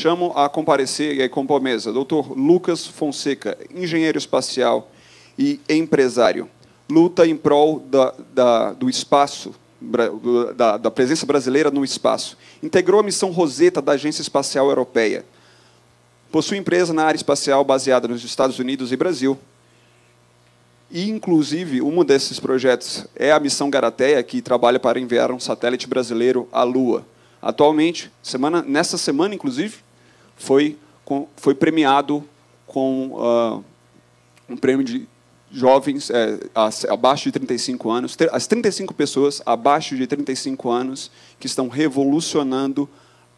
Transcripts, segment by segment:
chamo a comparecer e a compor a mesa Dr. Lucas Fonseca, engenheiro espacial e empresário. Luta em prol do espaço, da presença brasileira no espaço. Integrou a missão Rosetta da Agência Espacial Europeia. Possui empresa na área espacial baseada nos Estados Unidos e Brasil. E, inclusive, um desses projetos é a missão Garateia, que trabalha para enviar um satélite brasileiro à Lua. Atualmente, nessa semana, inclusive, foi premiado com um prêmio de jovens abaixo de 35 anos, as 35 pessoas abaixo de 35 anos que estão revolucionando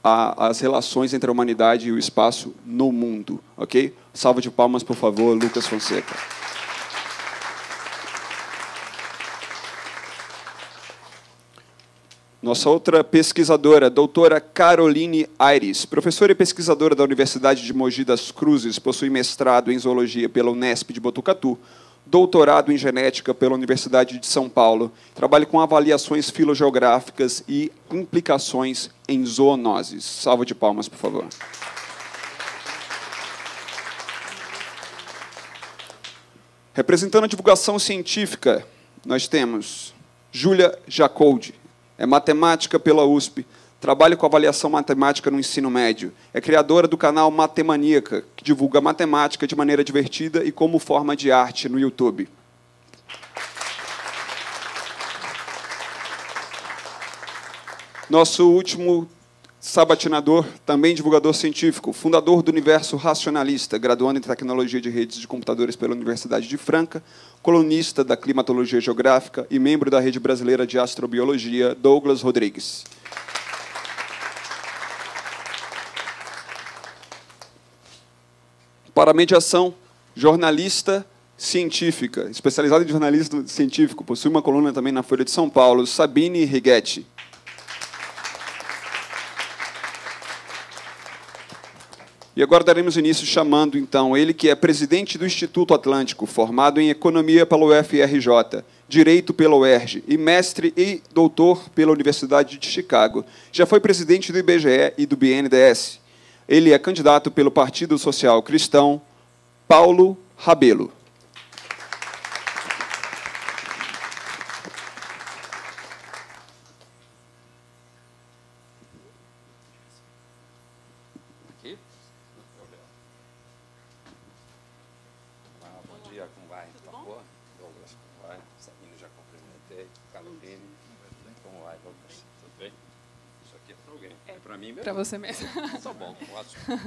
as relações entre a humanidade e o espaço no mundo. Ok? Salva de palmas, por favor, Lucas Fonseca. Nossa outra pesquisadora, doutora Caroline Aires, professora e pesquisadora da Universidade de Mogi das Cruzes, possui mestrado em Zoologia pela Unesp de Botucatu, doutorado em Genética pela Universidade de São Paulo, trabalha com avaliações filogeográficas e implicações em zoonoses. Salva de palmas, por favor. Representando a divulgação científica, nós temos Júlia Jacoldi. É matemática pela USP, trabalha com avaliação matemática no ensino médio. É criadora do canal Matemaníaca, que divulga matemática de maneira divertida e como forma de arte no YouTube. Nosso último sabatinador, também divulgador científico, fundador do Universo Racionalista, graduando em Tecnologia de Redes de Computadores pela Universidade de Franca, colunista da Climatologia Geográfica e membro da Rede Brasileira de Astrobiologia, Douglas Rodrigues. Para a mediação, jornalista científica, especializada em jornalismo científico, possui uma coluna também na Folha de São Paulo, Sabine Righetti. E agora daremos início chamando, então, ele que é presidente do Instituto Atlântico, formado em Economia pela UFRJ, Direito pela UERJ e mestre e doutor pela Universidade de Chicago. Já foi presidente do IBGE e do BNDES. Ele é candidato pelo Partido Social Cristão, Paulo Rabelo. Para você mesmo. Tá bom, ótimo.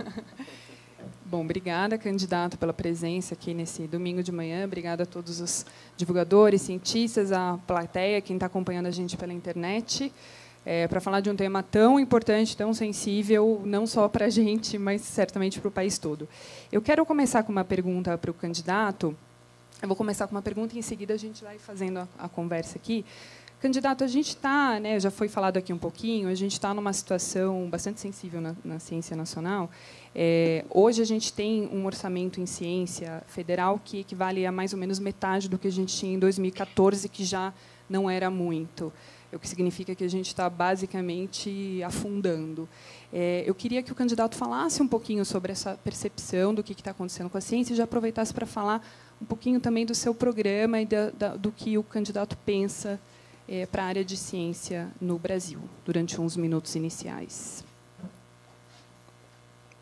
Bom, obrigada, candidato, pela presença aqui nesse domingo de manhã. Obrigada a todos os divulgadores, cientistas, a plateia, quem está acompanhando a gente pela internet, para falar de um tema tão importante, tão sensível, não só para a gente, mas certamente para o país todo. Eu quero começar com uma pergunta para o candidato. Eu vou começar com uma pergunta e, em seguida, a gente vai fazendo a conversa aqui. Candidato, a gente está, já foi falado aqui um pouquinho, a gente está numa situação bastante sensível na ciência nacional. Hoje, a gente tem um orçamento em ciência federal que equivale a mais ou menos metade do que a gente tinha em 2014, que já não era muito, o que significa que a gente está, basicamente, afundando. Eu queria que o candidato falasse um pouquinho sobre essa percepção do que está acontecendo com a ciência e já aproveitasse para falar um pouquinho também do seu programa e do que o candidato pensa para a área de ciência no Brasil, durante uns minutos iniciais.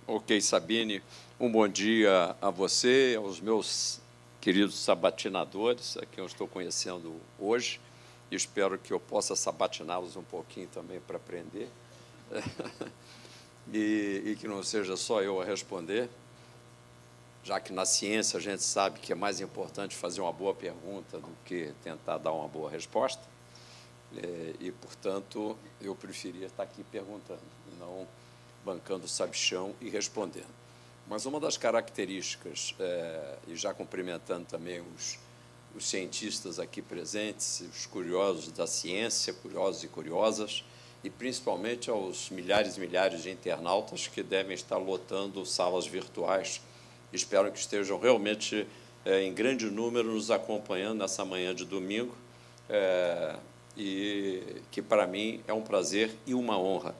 Ok, Sabine. Um bom dia a você, aos meus queridos sabatinadores, a quem eu estou conhecendo hoje. E espero que eu possa sabatiná-los um pouquinho também para aprender. e que não seja só eu a responder, já que na ciência a gente sabe que é mais importante fazer uma boa pergunta do que tentar dar uma boa resposta. E, portanto, eu preferia estar aqui perguntando, não bancando o sabichão e respondendo. Mas uma das características, e já cumprimentando também os cientistas aqui presentes, os curiosos da ciência, curiosos e curiosas, e principalmente aos milhares e milhares de internautas que devem estar lotando salas virtuais. Espero que estejam realmente em grande número nos acompanhando nessa manhã de domingo, e que, para mim, é um prazer e uma honra.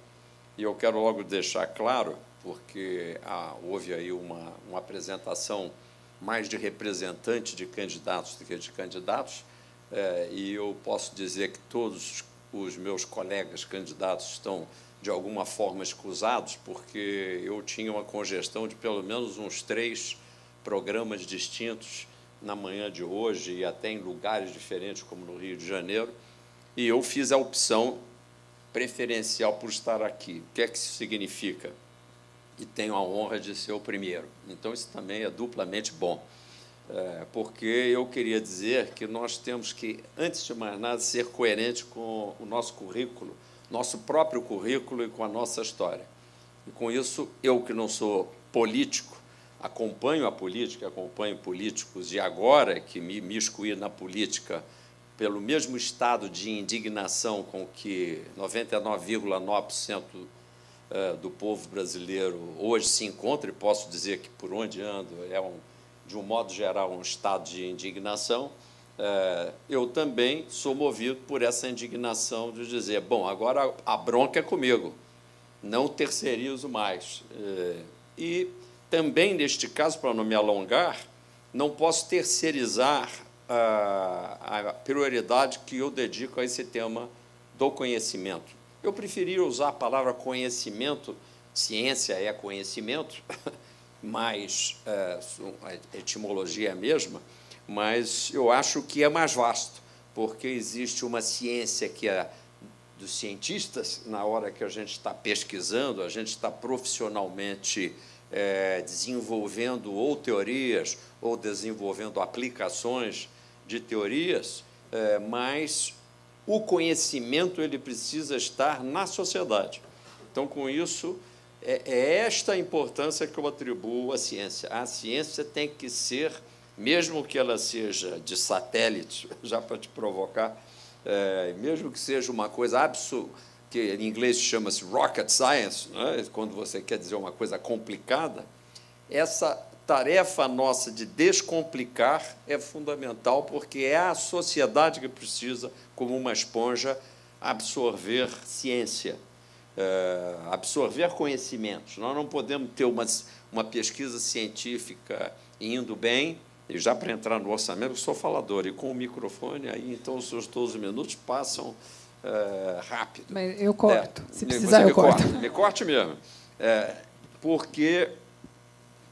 E eu quero logo deixar claro porque houve aí uma apresentação mais de representante de candidatos do que de candidatos, e eu posso dizer que todos os meus colegas candidatos estão, de alguma forma, escusados, porque eu tinha uma congestão de pelo menos uns 3 programas distintos na manhã de hoje e até em lugares diferentes, como no Rio de Janeiro, e eu fiz a opção preferencial por estar aqui. O que é que isso significa? E tenho a honra de ser o primeiro. Então, isso também é duplamente bom, porque eu queria dizer que nós temos que, antes de mais nada, ser coerente com o nosso currículo, nosso próprio currículo e com a nossa história. E, com isso, eu, que não sou político, acompanho a política, acompanho políticos, e agora que me excluí na política pelo mesmo estado de indignação com que 99,9% do povo brasileiro hoje se encontra, e posso dizer que, por onde ando, de um modo geral, um estado de indignação, eu também sou movido por essa indignação de dizer, bom, agora a bronca é comigo, não terceirizo mais. E também, neste caso, para não me alongar, não posso terceirizar a prioridade que eu dedico a esse tema do conhecimento. Eu preferia usar a palavra conhecimento, ciência é conhecimento, mas a etimologia é a mesma, mas eu acho que é mais vasto, porque existe uma ciência que é dos cientistas, na hora que a gente está pesquisando, a gente está profissionalmente desenvolvendo ou teorias ou desenvolvendo aplicações de teorias, mas o conhecimento ele precisa estar na sociedade. Então, com isso, é esta a importância que eu atribuo à ciência. A ciência tem que ser, mesmo que ela seja de satélite, já para te provocar, mesmo que seja uma coisa absurda, que em inglês chama-se rocket science, né? Quando você quer dizer uma coisa complicada, essa tarefa nossa de descomplicar é fundamental, porque é a sociedade que precisa, como uma esponja, absorver ciência, absorver conhecimentos. Nós não podemos ter uma pesquisa científica indo bem, e já para entrar no orçamento, eu sou falador, e com o microfone, aí então os seus 12 minutos passam rápido. Mas eu corto. Se precisar, eu corto. Me corte mesmo. Porque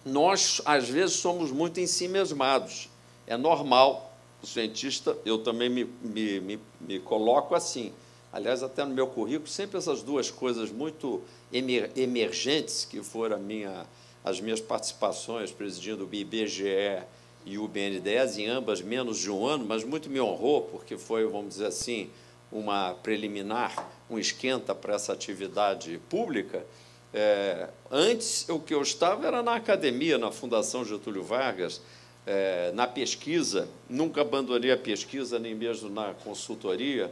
nós, às vezes, somos muito ensimesmados. É normal. O cientista, eu também me coloco assim. Aliás, até no meu currículo, sempre essas duas coisas muito emergentes, que foram as minhas participações presidindo o IBGE e o BNDES, em ambas menos de um ano, mas muito me honrou, porque foi, vamos dizer assim, uma preliminar, um esquenta para essa atividade pública. Antes, o que eu estava era na academia, na Fundação Getúlio Vargas, na pesquisa, nunca abandonei a pesquisa, nem mesmo na consultoria,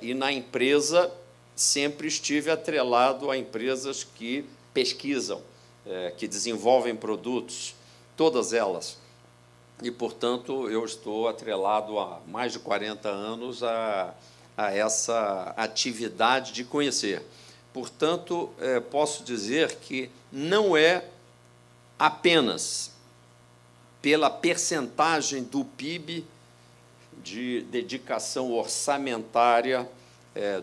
e na empresa sempre estive atrelado a empresas que pesquisam, que desenvolvem produtos, todas elas. E, portanto, eu estou atrelado há mais de 40 anos a essa atividade de conhecer. Portanto, posso dizer que não é apenas pela percentagem do PIB de dedicação orçamentária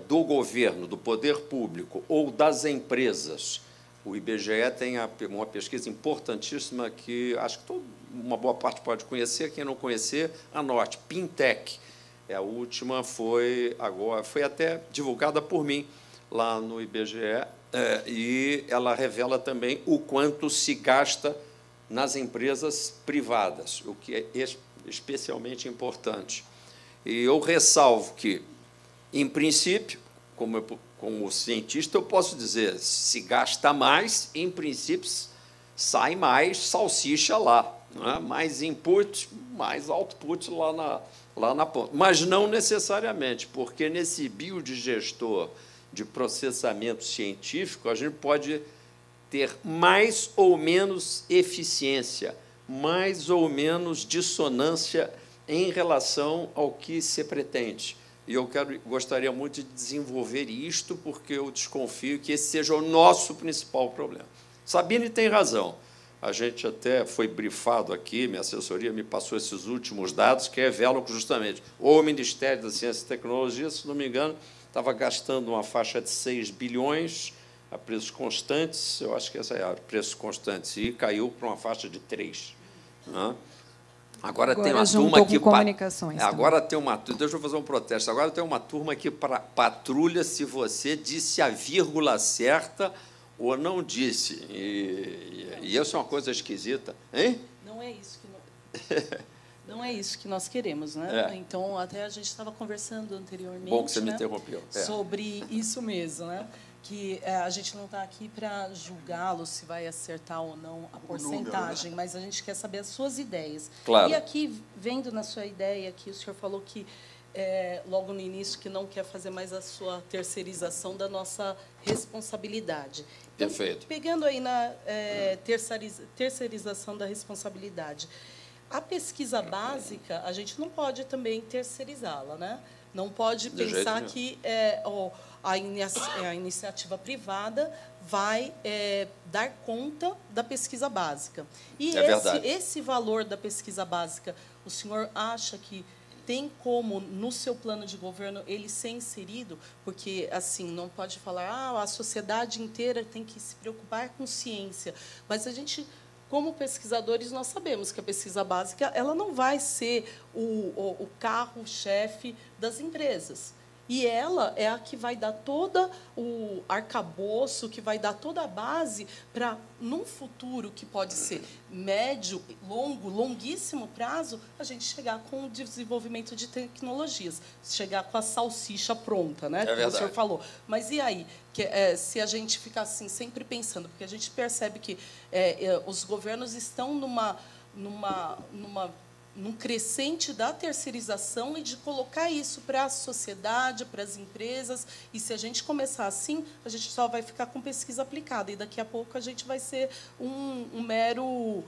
do governo, do poder público ou das empresas. O IBGE tem uma pesquisa importantíssima que acho que uma boa parte pode conhecer, quem não conhecer, anote, Pintec. A última foi até divulgada por mim lá no IBGE, e ela revela também o quanto se gasta nas empresas privadas, o que é especialmente importante. E eu ressalvo que, em princípio, como cientista, eu posso dizer, se gasta mais, em princípio, sai mais salsicha lá, né? Mais input, mais output lá na ponta. Mas não necessariamente, porque nesse biodigestor de processamento científico, a gente pode ter mais ou menos eficiência, mais ou menos dissonância em relação ao que se pretende. e eu gostaria muito de desenvolver isto, porque eu desconfio que esse seja o nosso principal problema. Sabine tem razão. A gente até foi brifado aqui, minha assessoria me passou esses últimos dados, que revelam que, justamente, o Ministério da Ciência e Tecnologia, se não me engano, estava gastando uma faixa de 6 bilhões a preços constantes, eu acho que essa é a preços constantes, e caiu para uma faixa de 3. Né? Agora tem uma turma que comunicações. Agora tem uma, deixa eu fazer um protesto. Agora tem uma turma que patrulha se você disse a vírgula certa ou não disse. E isso é uma coisa esquisita, hein? Não é isso que não é isso que nós queremos, né? É. Então, até a gente estava conversando anteriormente. Bom que você me né? interrompeu. Sobre isso mesmo, né? Que a gente não está aqui para julgá-lo se vai acertar ou não a porcentagem, mas a gente quer saber as suas ideias. Claro. E aqui, vendo na sua ideia, que o senhor falou que, logo no início, que não quer fazer mais a sua terceirização da nossa responsabilidade. Então, Perfeito. pegando aí na terceirização da responsabilidade, a pesquisa básica, a gente não pode também terceirizá-la, né? Não pode pensar que a iniciativa privada vai dar conta da pesquisa básica. E esse valor da pesquisa básica, o senhor acha que tem como, no seu plano de governo, ele ser inserido? Porque, assim, não pode falar, a sociedade inteira tem que se preocupar com ciência. Mas a gente, como pesquisadores, nós sabemos que a pesquisa básica ela não vai ser o carro-chefe das empresas. E ela é a que vai dar todo o arcabouço, que vai dar toda a base para, num futuro que pode ser médio, longuíssimo prazo, a gente chegar com o desenvolvimento de tecnologias, chegar com a salsicha pronta, né? Como o senhor falou. Mas e aí? Se a gente ficar assim, sempre pensando, porque a gente percebe que os governos estão num crescente da terceirização e de colocar isso para a sociedade, para as empresas. E se a gente começar assim, a gente só vai ficar com pesquisa aplicada. E daqui a pouco a gente vai ser um mero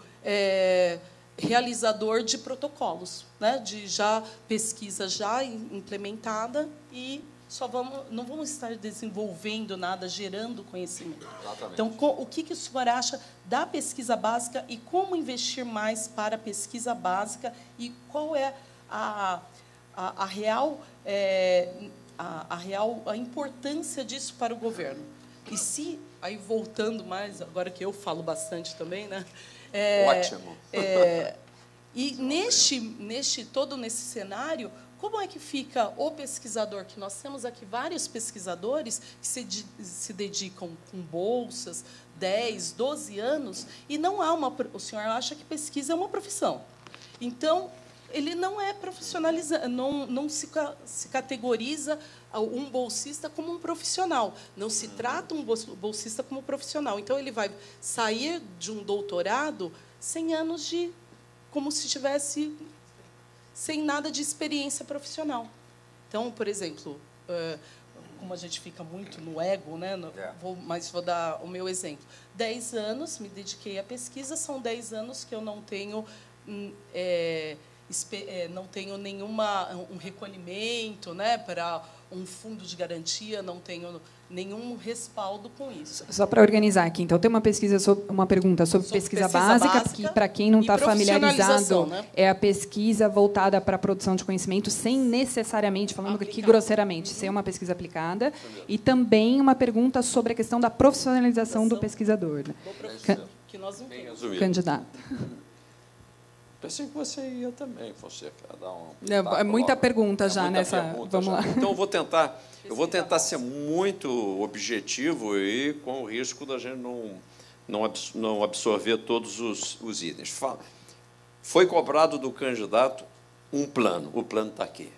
realizador de protocolos, né? De pesquisa já implementada e não vamos estar desenvolvendo nada, gerando conhecimento. Exatamente. Então, o que o senhor acha da pesquisa básica e como investir mais para a pesquisa básica e qual é a importância disso para o governo? E se, aí voltando mais, agora que eu falo bastante também, né? Ótimo. E todo nesse cenário, como é que fica o pesquisador? Que nós temos aqui vários pesquisadores que se dedicam com bolsas, 10, 12 anos, e não há o senhor acha que pesquisa é uma profissão. Então, ele não é profissionalizado, não se categoriza um bolsista como um profissional. Não se trata um bolsista como profissional. Então, ele vai sair de um doutorado 100 anos como se tivesse sem nada de experiência profissional. Então, por exemplo, como a gente fica muito no ego, né? Mas vou dar o meu exemplo. 10 anos, me dediquei à pesquisa, são 10 anos que eu não tenho um recolhimento, né, para um fundo de garantia, não tenho nenhum respaldo com isso. Só para organizar aqui, então, tem uma pergunta sobre pesquisa básica, que, para quem não está familiarizado, né? É a pesquisa voltada para a produção de conhecimento, sem necessariamente, falando aqui grosseiramente, ser uma pesquisa aplicada, e também uma pergunta sobre a questão da profissionalização do pesquisador. Que nós não temos. Candidato. Pensei que você ia também, Fonseca, É muita pergunta já nessa. Vamos lá. Então, eu vou tentar ser muito objetivo e com o risco da gente não absorver todos os itens. Foi cobrado do candidato um plano. O plano está aqui.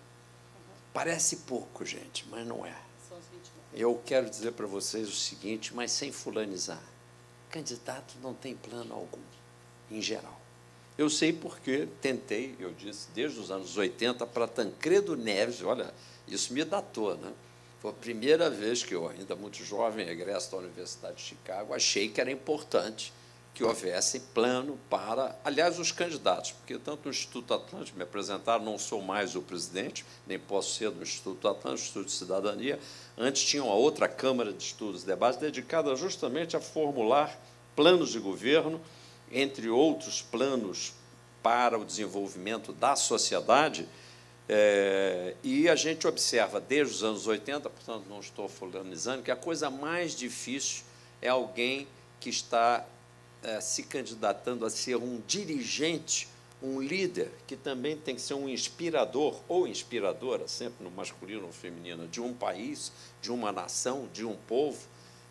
Parece pouco, gente, mas não é. Eu quero dizer para vocês o seguinte, mas sem fulanizar. Candidato não tem plano algum, em geral. Eu sei porque tentei, eu disse, desde os anos 80, para Tancredo Neves, olha, isso me datou, né? Foi a primeira vez que eu, ainda muito jovem, egresso da Universidade de Chicago, achei que era importante que houvesse plano para, aliás, os candidatos, porque tanto o Instituto Atlântico me apresentaram, não sou mais o presidente, nem posso ser do Instituto Atlântico, Instituto de Cidadania. Antes tinha uma outra Câmara de Estudos e Debates dedicada justamente a formular planos de governo, entre outros planos para o desenvolvimento da sociedade. E a gente observa, desde os anos 80, portanto, não estou fulanizando, que a coisa mais difícil é alguém que está se candidatando a ser um dirigente, um líder, que também tem que ser um inspirador ou inspiradora, sempre no masculino ou feminino, de um país, de uma nação, de um povo,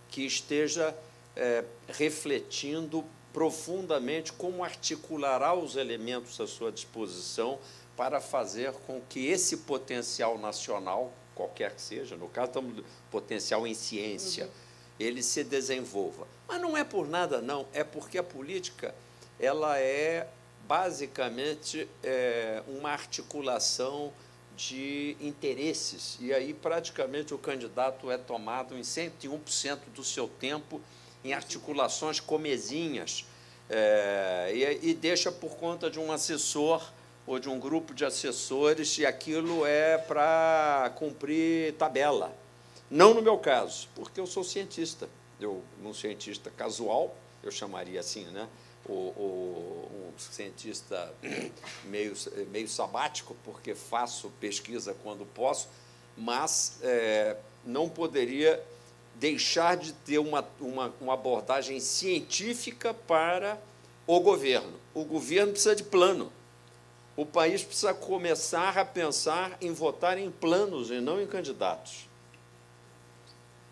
que esteja refletindo profundamente como articulará os elementos à sua disposição para fazer com que esse potencial nacional, qualquer que seja, no caso, estamos do potencial em ciência, ele se desenvolva. Mas não é por nada, não, é porque a política ela é, basicamente, uma articulação de interesses, e aí, praticamente, o candidato é tomado em 101% do seu tempo em articulações comezinhas, e deixa por conta de um assessor ou de um grupo de assessores, e aquilo é para cumprir tabela. Não no meu caso, porque eu sou cientista. Um cientista casual, eu chamaria assim, né? Um cientista meio sabático, porque faço pesquisa quando posso, mas não poderia deixar de ter uma abordagem científica para o governo. O governo precisa de plano. O país precisa começar a pensar em votar em planos e não em candidatos.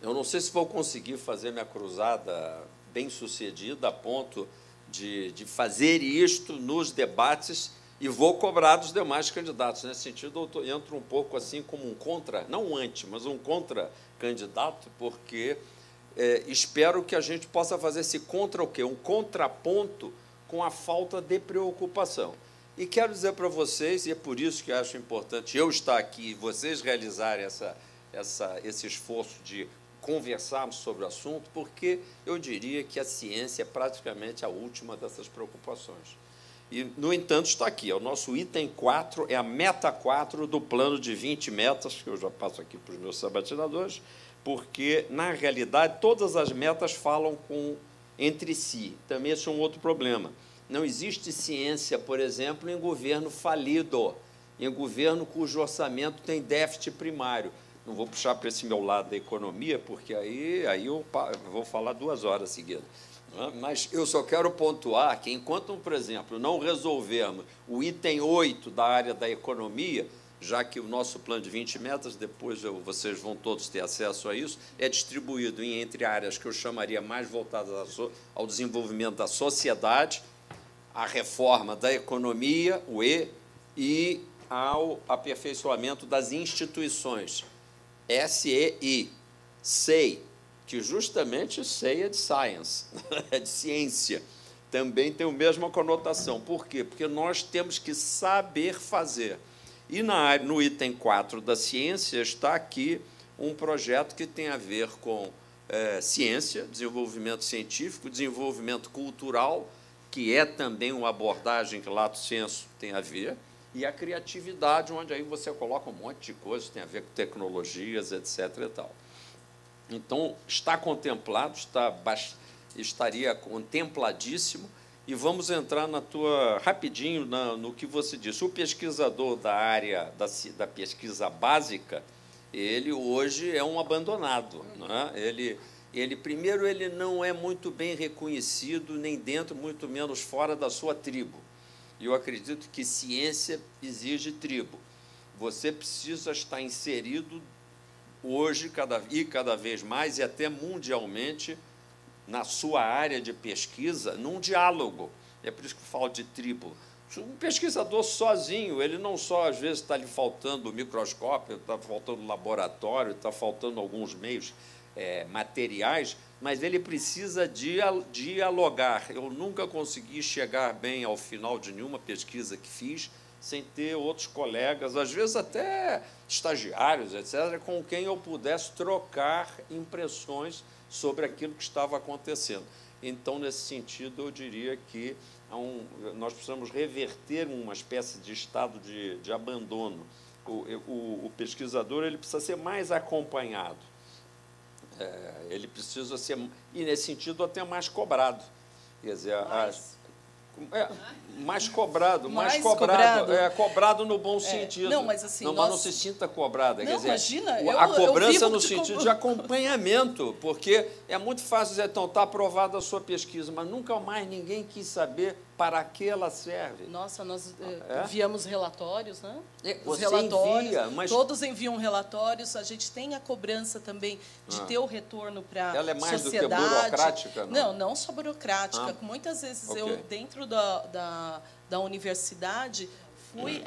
Eu não sei se vou conseguir fazer minha cruzada bem-sucedida a ponto de fazer isto nos debates, e vou cobrar dos demais candidatos. Nesse sentido, eu entro um pouco assim como um contra, não um anti, mas um contra-candidato, porque espero que a gente possa fazer esse contra o quê? Um contraponto com a falta de preocupação. E quero dizer para vocês, e é por isso que acho importante eu estar aqui e vocês realizarem esse esforço de conversarmos sobre o assunto, porque eu diria que a ciência é praticamente a última dessas preocupações. E, no entanto, está aqui, o nosso item 4, é a meta 4 do plano de 20 metas, que eu já passo aqui para os meus sabatinadores, porque, na realidade, todas as metas falam entre si. Também esse é um outro problema. Não existe ciência, por exemplo, em governo falido, em governo cujo orçamento tem déficit primário. Não vou puxar para esse meu lado da economia, porque aí eu vou falar 2 horas seguidas. Mas eu só quero pontuar que, enquanto, por exemplo, não resolvermos o item 8 da área da economia, já que o nosso plano de 20 metas, depois vocês vão todos ter acesso a isso, é distribuído entre áreas que eu chamaria mais voltadas ao desenvolvimento da sociedade, à reforma da economia, o E, e ao aperfeiçoamento das instituições, SEI, SEI, que justamente SEI é de science, é de ciência, também tem a mesma conotação. Por quê? Porque nós temos que saber fazer. E no item 4 da ciência está aqui um projeto que tem a ver com ciência, desenvolvimento científico, desenvolvimento cultural, que é também uma abordagem que, lato sensu, tem a ver, e a criatividade, onde aí você coloca um monte de coisas que tem a ver com tecnologias, etc. e tal. Então, está contemplado, estaria contempladíssimo, e vamos entrar rapidinho no que você disse. O pesquisador da área da pesquisa básica, ele hoje é um abandonado, né? Primeiro, ele não é muito bem reconhecido, nem dentro, muito menos fora da sua tribo. E eu acredito que ciência exige tribo. Você precisa estar inserido hoje, cada vez mais, e até mundialmente, na sua área de pesquisa, num diálogo. É por isso que eu falo de tribo. Um pesquisador sozinho, ele não só, às vezes, está lhe faltando o microscópio, está faltando o laboratório, está faltando alguns meios materiais, mas ele precisa dialogar. Eu nunca consegui chegar bem ao final de nenhuma pesquisa que fiz sem ter outros colegas, às vezes até estagiários, etc., com quem eu pudesse trocar impressões sobre aquilo que estava acontecendo. Então, nesse sentido, eu diria que nós precisamos reverter uma espécie de estado de abandono. O pesquisador ele precisa ser mais acompanhado, ele precisa ser, e nesse sentido, até mais cobrado. Quer dizer, mais cobrado, cobrado no bom sentido. Não, mas assim, mas não se sinta cobrada. Não, quer dizer, imagina, a cobrança no sentido de acompanhamento, porque é muito fácil dizer, então, está aprovada a sua pesquisa, mas nunca mais ninguém quis saber para que ela serve. Nossa, nós enviamos relatórios, né? Os relatórios, envia, mas todos enviam relatórios, a gente tem a cobrança também de ter o retorno para a sociedade. Ela é mais do que burocrática? Não só burocrática. Muitas vezes eu, dentro da universidade, fui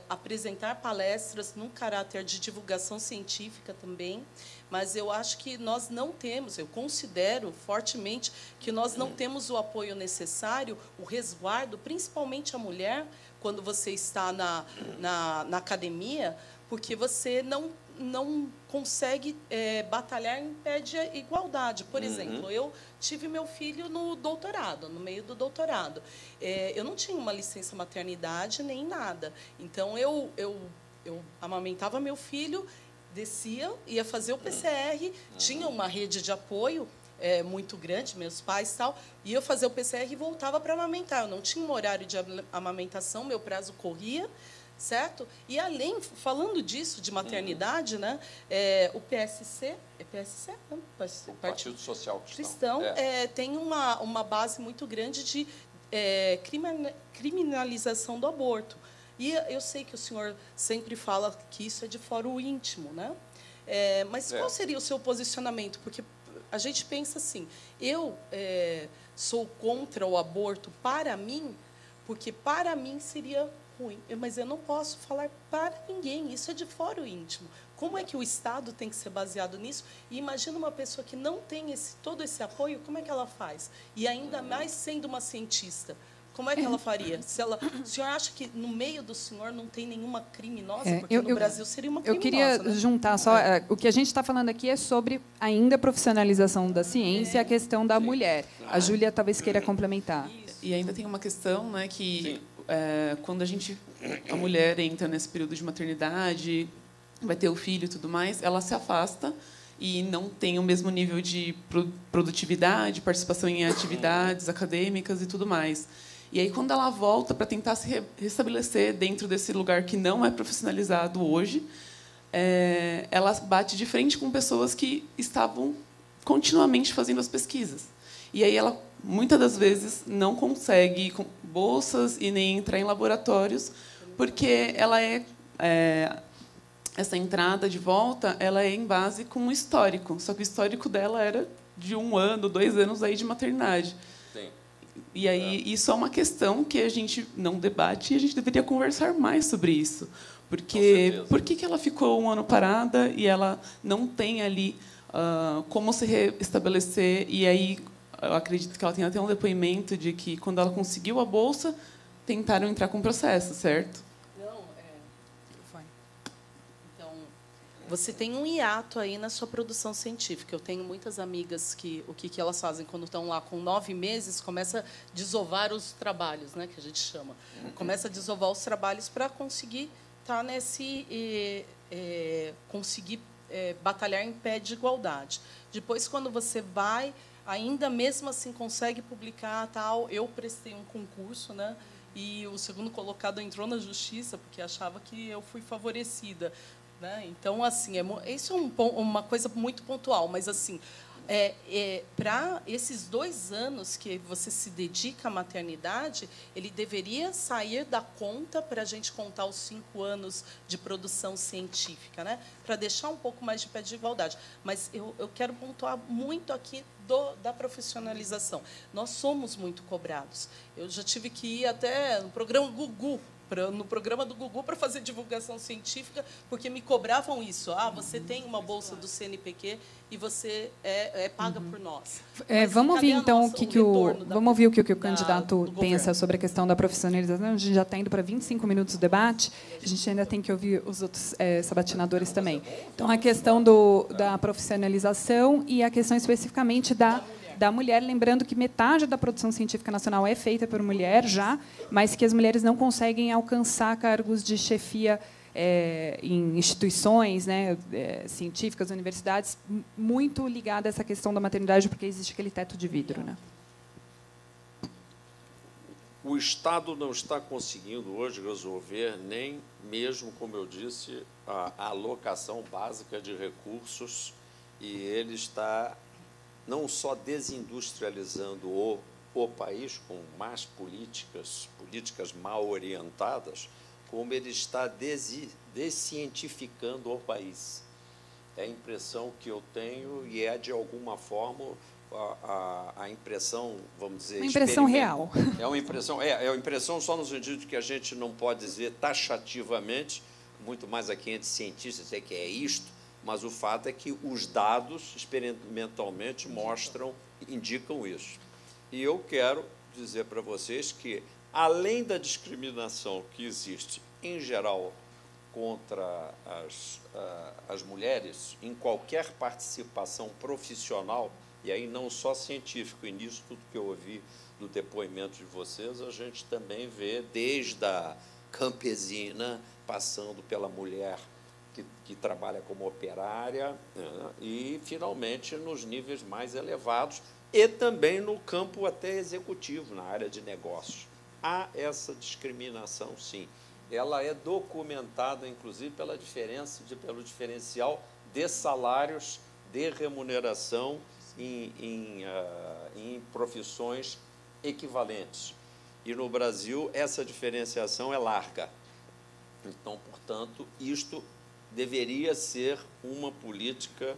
apresentar palestras num caráter de divulgação científica também, mas eu acho que nós não temos, eu considero fortemente que nós não temos o apoio necessário, o resguardo, principalmente a mulher, quando você está na academia, porque você não consegue batalhar em pé de igualdade. Por exemplo, eu tive meu filho no doutorado, no meio do doutorado. Eu não tinha uma licença maternidade nem nada. Então, eu amamentava meu filho, descia, ia fazer o PCR, tinha uma rede de apoio muito grande, meus pais e tal, ia fazer o PCR e voltava para amamentar. Eu não tinha um horário de amamentação, meu prazo corria, certo? E além, falando disso, de maternidade, né, o PSC, né? Partido Social Cristão, tem uma base muito grande de criminalização do aborto. E eu sei que o senhor sempre fala que isso é de fórum íntimo, né? Mas qual seria o seu posicionamento? Porque a gente pensa assim, eu sou contra o aborto para mim, porque para mim seria ruim, mas eu não posso falar para ninguém, isso é de fórum íntimo. Como é que o Estado tem que ser baseado nisso? E imagina uma pessoa que não tem todo esse apoio, como é que ela faz? E ainda mais sendo uma cientista, como é que ela faria? O senhor acha que no meio do senhor não tem nenhuma criminosa? Porque no Brasil seria uma criminosa. Eu queria juntar só... o que a gente está falando aqui é sobre ainda a profissionalização da ciência e a questão da mulher. A Júlia talvez queira complementar. E ainda tem uma questão, né, que quando a mulher entra nesse período de maternidade, vai ter o filho e tudo mais, ela se afasta e não tem o mesmo nível de produtividade, participação em atividades acadêmicas e tudo mais. E aí, quando ela volta para tentar se restabelecer dentro desse lugar que não é profissionalizado hoje, ela bate de frente com pessoas que estavam continuamente fazendo as pesquisas. E aí ela, muitas das vezes, não consegue bolsas e nem entrar em laboratórios, porque ela essa entrada de volta ela é em base com um histórico. Só que o histórico dela era de 1 ano, 2 anos aí de maternidade. Sim. E aí isso é uma questão que a gente não debate e a gente deveria conversar mais sobre isso. Porque por que ela ficou 1 ano parada e ela não tem ali como se restabelecer? E aí eu acredito que ela tem até um depoimento de que, quando ela conseguiu a bolsa, tentaram entrar com processo, certo? Então, você tem um hiato aí na sua produção científica. Eu tenho muitas amigas que o que elas fazem quando estão lá com 9 meses, começa a desovar os trabalhos, né, que a gente chama. Começa a desovar os trabalhos para conseguir estar conseguir batalhar em pé de igualdade. Depois, quando você vai, ainda mesmo assim consegue publicar tal. Eu prestei um concurso, né? E o segundo colocado entrou na justiça porque achava que eu fui favorecida, né? Então, assim, isso é uma coisa muito pontual, mas assim, para esses 2 anos que você se dedica à maternidade, ele deveria sair da conta para a gente contar os 5 anos de produção científica, né? Para deixar um pouco mais de pé de igualdade. Mas eu quero pontuar muito aqui da profissionalização. Nós somos muito cobrados. Eu já tive que ir até no programa Gugu, no programa do Gugu, para fazer divulgação científica, porque me cobravam isso. Você tem uma bolsa do CNPq e você paga por nós. Vamos ouvir, então, vamos ouvir o que o candidato pensa sobre a questão da profissionalização. A gente já está indo para 25 minutos do debate. A gente ainda tem que ouvir os outros sabatinadores também. Então, a questão da profissionalização e a questão especificamente da da mulher, lembrando que metade da produção científica nacional é feita por mulher já, mas que as mulheres não conseguem alcançar cargos de chefia em instituições, né, científicas, universidades, muito ligada a essa questão da maternidade, porque existe aquele teto de vidro, né? O Estado não está conseguindo hoje resolver nem mesmo, como eu disse, a alocação básica de recursos, e ele está não só desindustrializando o país com más políticas mal orientadas, como ele está descientificando o país. É a impressão que eu tenho, e é, de alguma forma, a impressão, vamos dizer... Uma impressão real. É uma impressão só no sentido de que a gente não pode dizer taxativamente, muito mais aqui entre cientistas, é que é isto, mas o fato é que os dados, experimentalmente, indicam isso. E eu quero dizer para vocês que, além da discriminação que existe, em geral, contra as mulheres, em qualquer participação profissional, e aí não só científico, e nisso tudo que eu ouvi do depoimento de vocês, a gente também vê, desde a campesina, passando pela mulher que trabalha como operária, né, e, finalmente, nos níveis mais elevados, e também no campo até executivo, na área de negócios. Há essa discriminação, sim. Ela é documentada, inclusive, pelo diferencial de salários, de remuneração em profissões equivalentes. E, no Brasil, essa diferenciação é larga. Então, portanto, isto deveria ser uma política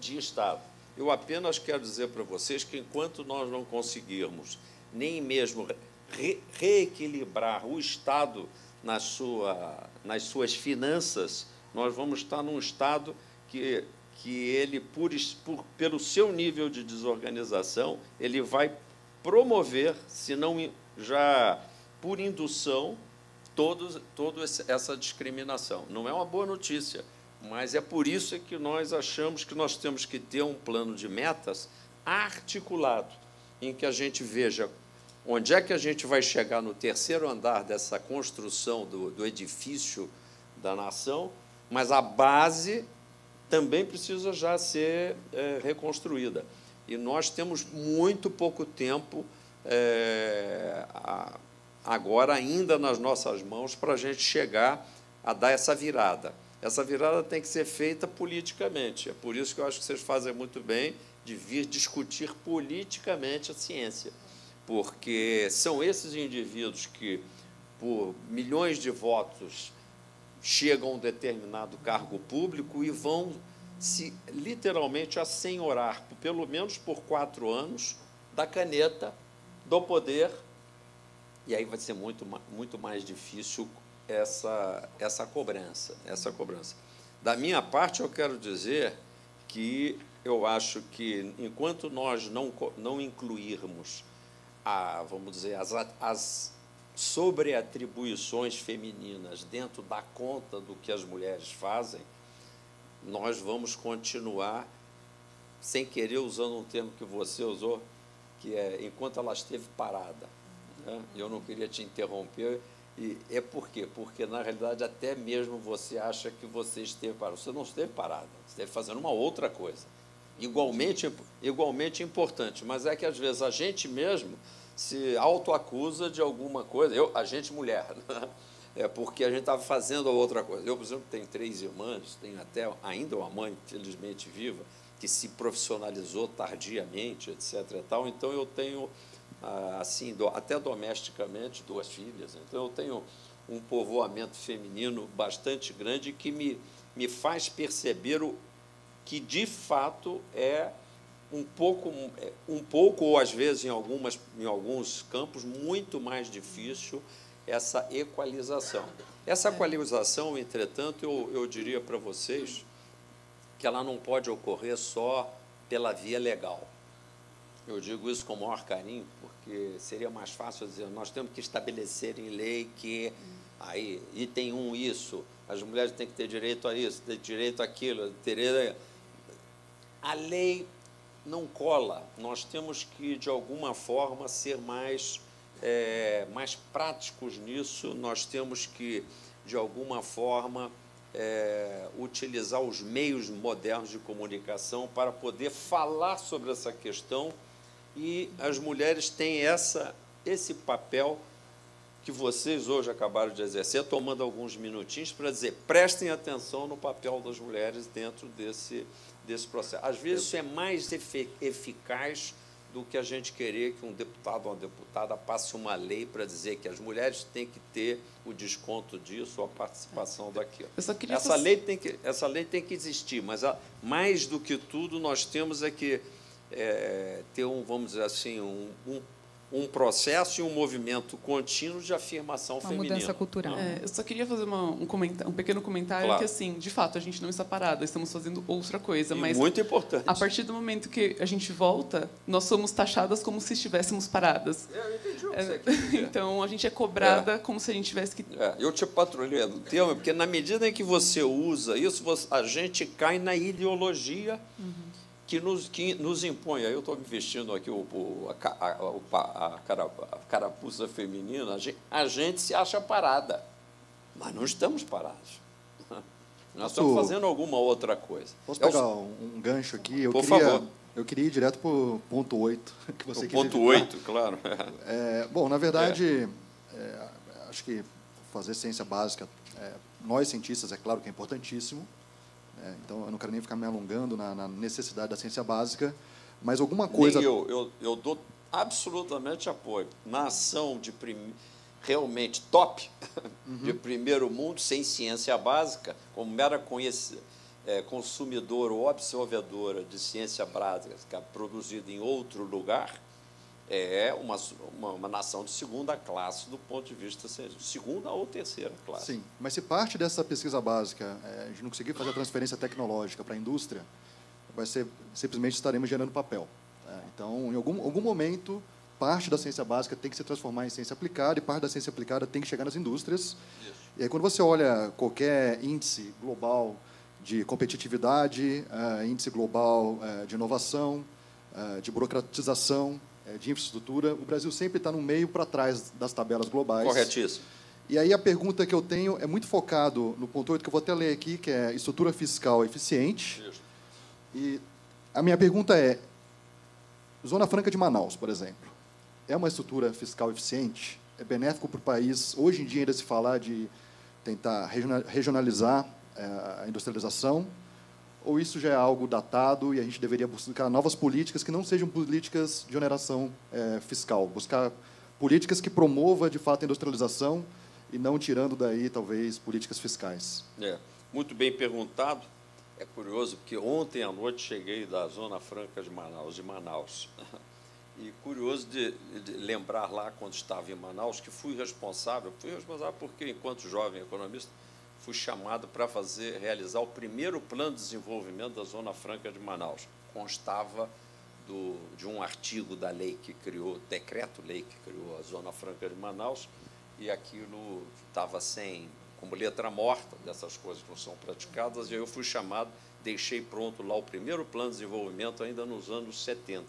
de Estado. Eu apenas quero dizer para vocês que, enquanto nós não conseguirmos nem mesmo reequilibrar o Estado nas suas finanças, nós vamos estar num Estado que ele, pelo seu nível de desorganização, ele vai promover, se não já por indução, toda essa discriminação. Não é uma boa notícia, mas é por isso que nós achamos que nós temos que ter um plano de metas articulado, em que a gente veja onde é que a gente vai chegar no terceiro andar dessa construção do edifício da nação, mas a base também precisa já ser reconstruída. E nós temos muito pouco tempo agora ainda nas nossas mãos para a gente chegar a dar essa virada. Essa virada tem que ser feita politicamente. É por isso que eu acho que vocês fazem muito bem de vir discutir politicamente a ciência, porque são esses indivíduos que, por milhões de votos, chegam a um determinado cargo público e vão se literalmente assenhorar, pelo menos por 4 anos, da caneta, do poder, e aí vai ser muito mais difícil essa cobrança. Da minha parte, eu quero dizer que eu acho que, enquanto nós não incluirmos vamos dizer, as sobreatribuições femininas dentro da conta do que as mulheres fazem, nós vamos continuar, sem querer, usando um termo que você usou, que é enquanto ela esteve parada. Né? Eu não queria te interromper. E é por quê? Porque, na realidade, até mesmo você acha que você esteve parada. Você não esteve parada, você esteve fazendo uma outra coisa, igualmente importante, mas é que, às vezes, a gente mesmo se autoacusa de alguma coisa, a gente mulher, né? Porque a gente estava fazendo a outra coisa. Eu, por exemplo, tenho 3 irmãs, tenho até ainda uma mãe, felizmente viva, que se profissionalizou tardiamente, etc. E tal. Então, eu tenho, assim, até domesticamente, 2 filhas. Então, eu tenho um povoamento feminino bastante grande que me faz perceber que, de fato, é um pouco, ou às vezes, em alguns campos, muito mais difícil essa equalização. Essa equalização, entretanto, eu diria para vocês que ela não pode ocorrer só pela via legal. Eu digo isso com o maior carinho, porque seria mais fácil dizer, nós temos que estabelecer em lei que, aí, item 1, isso, as mulheres têm que ter direito a isso, ter direito àquilo, a lei não cola. Nós temos que, de alguma forma, ser mais práticos nisso. Nós temos que, de alguma forma, utilizar os meios modernos de comunicação para poder falar sobre essa questão, e as mulheres têm esse papel que vocês hoje acabaram de exercer, tomando alguns minutinhos para dizer: prestem atenção no papel das mulheres dentro desse processo. Às vezes isso é mais eficaz do que a gente querer que um deputado ou uma deputada passe uma lei para dizer que as mulheres têm que ter o desconto disso ou a participação daquilo. Essa lei tem que existir, mas mais do que tudo nós temos é que ter vamos dizer assim, um processo e um movimento contínuo de afirmação feminina. Uma mudança cultural. Eu só queria fazer um pequeno comentário, claro, que, assim, de fato, a gente não está parada, estamos fazendo outra coisa. Mas muito importante. A partir do momento que a gente volta, nós somos taxadas como se estivéssemos paradas. Eu entendi o que você quer dizer. Então, a gente é cobrada como se a gente tivesse que... Eu te patrulhei no tema, porque, na medida em que você usa isso, a gente cai na ideologia... que nos impõe. Aí eu estou me vestindo aqui a carapuça feminina, a gente se acha parada, mas não estamos parados. Nós estamos fazendo alguma outra coisa. Posso pegar um gancho aqui? Por favor. Eu queria ir direto para o ponto 8, que você queria ponto 8, claro. Bom, na verdade, acho que fazer ciência básica, nós cientistas, é claro que é importantíssimo. Então, eu não quero nem ficar me alongando na necessidade da ciência básica, mas alguma coisa... Eu dou absolutamente apoio. Na ação realmente top, de primeiro mundo, sem ciência básica, como mera consumidora ou observadora de ciência básica produzida em outro lugar, é uma nação de segunda classe do ponto de vista segunda ou terceira classe. Sim, mas se parte dessa pesquisa básica a gente não conseguir fazer a transferência tecnológica para a indústria, simplesmente estaremos gerando papel. Então, em algum momento, parte da ciência básica tem que se transformar em ciência aplicada e parte da ciência aplicada tem que chegar nas indústrias. Isso. E aí, quando você olha qualquer índice global de competitividade, índice global de inovação, de burocratização, de infraestrutura, o Brasil sempre está no meio para trás das tabelas globais. Corretíssimo. E aí a pergunta que eu tenho é muito focado no ponto 8, que eu vou até ler aqui, que é estrutura fiscal eficiente. Isso. E a minha pergunta é, Zona Franca de Manaus, por exemplo, é uma estrutura fiscal eficiente? É benéfico para o país? Hoje em dia ainda se falar de tentar regionalizar a industrialização, ou isso já é algo datado e a gente deveria buscar novas políticas que não sejam políticas de oneração fiscal, buscar políticas que promovam, de fato, a industrialização e não tirando daí, talvez, políticas fiscais? Muito bem perguntado. É curioso, porque ontem à noite cheguei da Zona Franca de Manaus. E curioso de lembrar lá, quando estava em Manaus, que fui responsável porque, enquanto jovem economista, fui chamado para realizar o primeiro plano de desenvolvimento da Zona Franca de Manaus. Constava de um artigo da lei que criou, decreto-lei que criou a Zona Franca de Manaus, e aquilo estava como letra morta, dessas coisas que não são praticadas, e aí eu fui chamado, deixei pronto lá o primeiro plano de desenvolvimento ainda nos anos 70.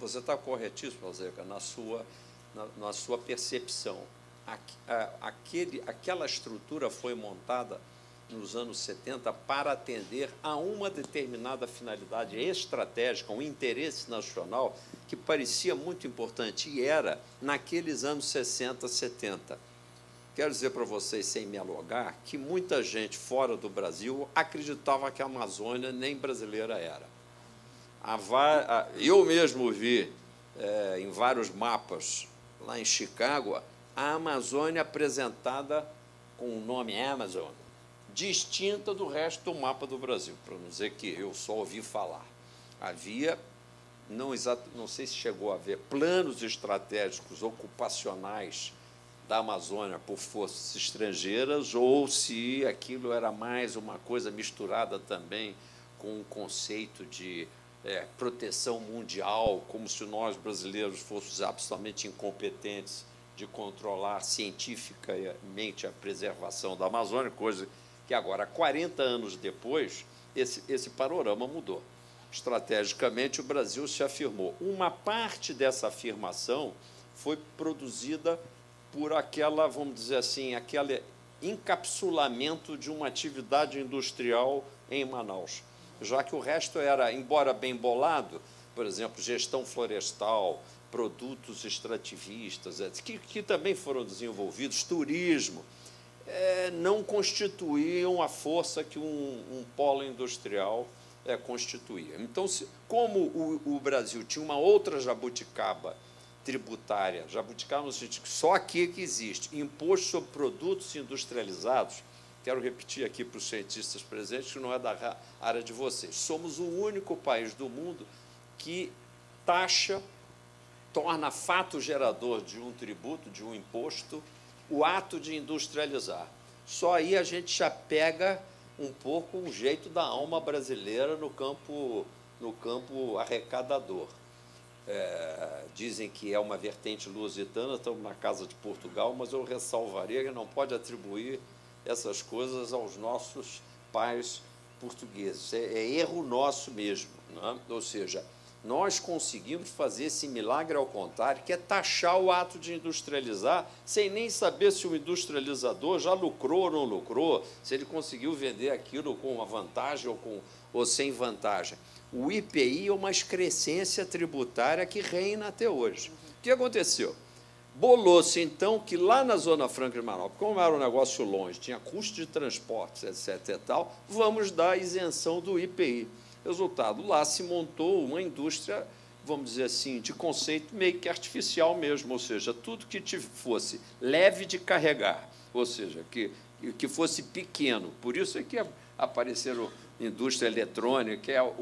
Você está corretíssimo, Zeca, na sua percepção. Aquela estrutura foi montada nos anos 70 para atender a uma determinada finalidade estratégica, um interesse nacional que parecia muito importante, e era naqueles anos 60, 70. Quero dizer para vocês, sem me alongar, que muita gente fora do Brasil acreditava que a Amazônia nem brasileira era. Eu mesmo vi em vários mapas lá em Chicago a Amazônia apresentada com o nome Amazon, distinta do resto do mapa do Brasil, para não dizer que eu só ouvi falar. Havia, não sei se chegou a haver, planos estratégicos ocupacionais da Amazônia por forças estrangeiras, ou se aquilo era mais uma coisa misturada também com um conceito de proteção mundial, como se nós brasileiros fôssemos absolutamente incompetentes de controlar cientificamente a preservação da Amazônia, coisa que agora, 40 anos depois, esse panorama mudou. estrategicamente, o Brasil se afirmou. Uma parte dessa afirmação foi produzida por aquela, vamos dizer assim, aquele encapsulamento de uma atividade industrial em Manaus, já que o resto era, embora bem bolado, por exemplo, gestão florestal, produtos extrativistas, que também foram desenvolvidos, turismo, não constituíam a força que um polo industrial constituía. Então, como o Brasil tinha uma outra jabuticaba tributária, jabuticaba no sentido que só aqui que existe, imposto sobre produtos industrializados, quero repetir aqui para os cientistas presentes, que não é da área de vocês, somos o único país do mundo que taxa, torna fato gerador de um tributo, de um imposto, o ato de industrializar. Só aí a gente já pega um pouco o jeito da alma brasileira no campo arrecadador. Dizem que é uma vertente lusitana, estamos na casa de Portugal, mas eu ressalvaria que não pode atribuir essas coisas aos nossos pais portugueses. É erro nosso mesmo, não é? Ou seja, nós conseguimos fazer esse milagre ao contrário, que é taxar o ato de industrializar, sem nem saber se o industrializador já lucrou ou não lucrou, se ele conseguiu vender aquilo com uma vantagem ou sem vantagem. O IPI é uma excrescência tributária que reina até hoje. O que aconteceu? Bolou-se, então, que lá na Zona Franca de Manaus, como era um negócio longe, tinha custo de transportes, etc. e tal, vamos dar isenção do IPI. Resultado, lá se montou uma indústria, vamos dizer assim, de conceito meio que artificial mesmo, ou seja, tudo que fosse leve de carregar, ou seja, que fosse pequeno. Por isso é que apareceram indústria eletrônica, que é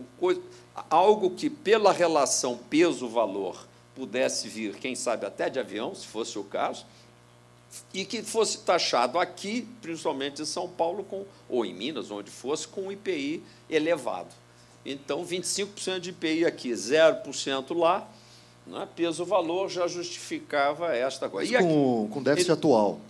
algo que, pela relação peso-valor, pudesse vir, quem sabe, até de avião, se fosse o caso, e que fosse taxado aqui, principalmente em São Paulo, ou em Minas, onde fosse, com um IPI elevado. Então, 25% de IPI aqui, 0% lá, né? Peso-valor já justificava esta coisa. Mas com déficit atual.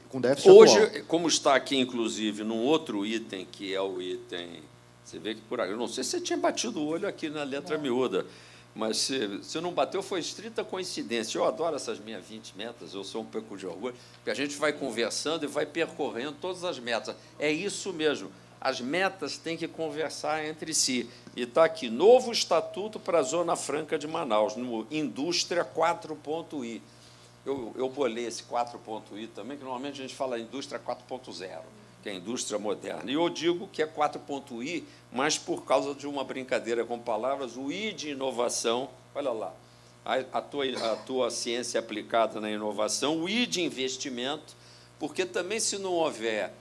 Com déficit hoje, atual. Como está aqui, inclusive, num outro item, que é o item... Você vê que por aí... Eu não sei se você tinha batido o olho aqui na letra miúda, mas se não bateu, foi estrita coincidência. Eu adoro essas minhas 20 metas, eu sou um pouco de orgulho, porque a gente vai conversando e vai percorrendo todas as metas. É isso mesmo. As metas têm que conversar entre si. E está aqui, novo estatuto para a Zona Franca de Manaus, no Indústria 4.i. Eu bolei esse 4.i também, que normalmente a gente fala Indústria 4.0, que é a indústria moderna. E eu digo que é 4.i, mas por causa de uma brincadeira com palavras, o I de inovação, olha lá, a tua ciência aplicada na inovação, o I de investimento, porque também, se não houver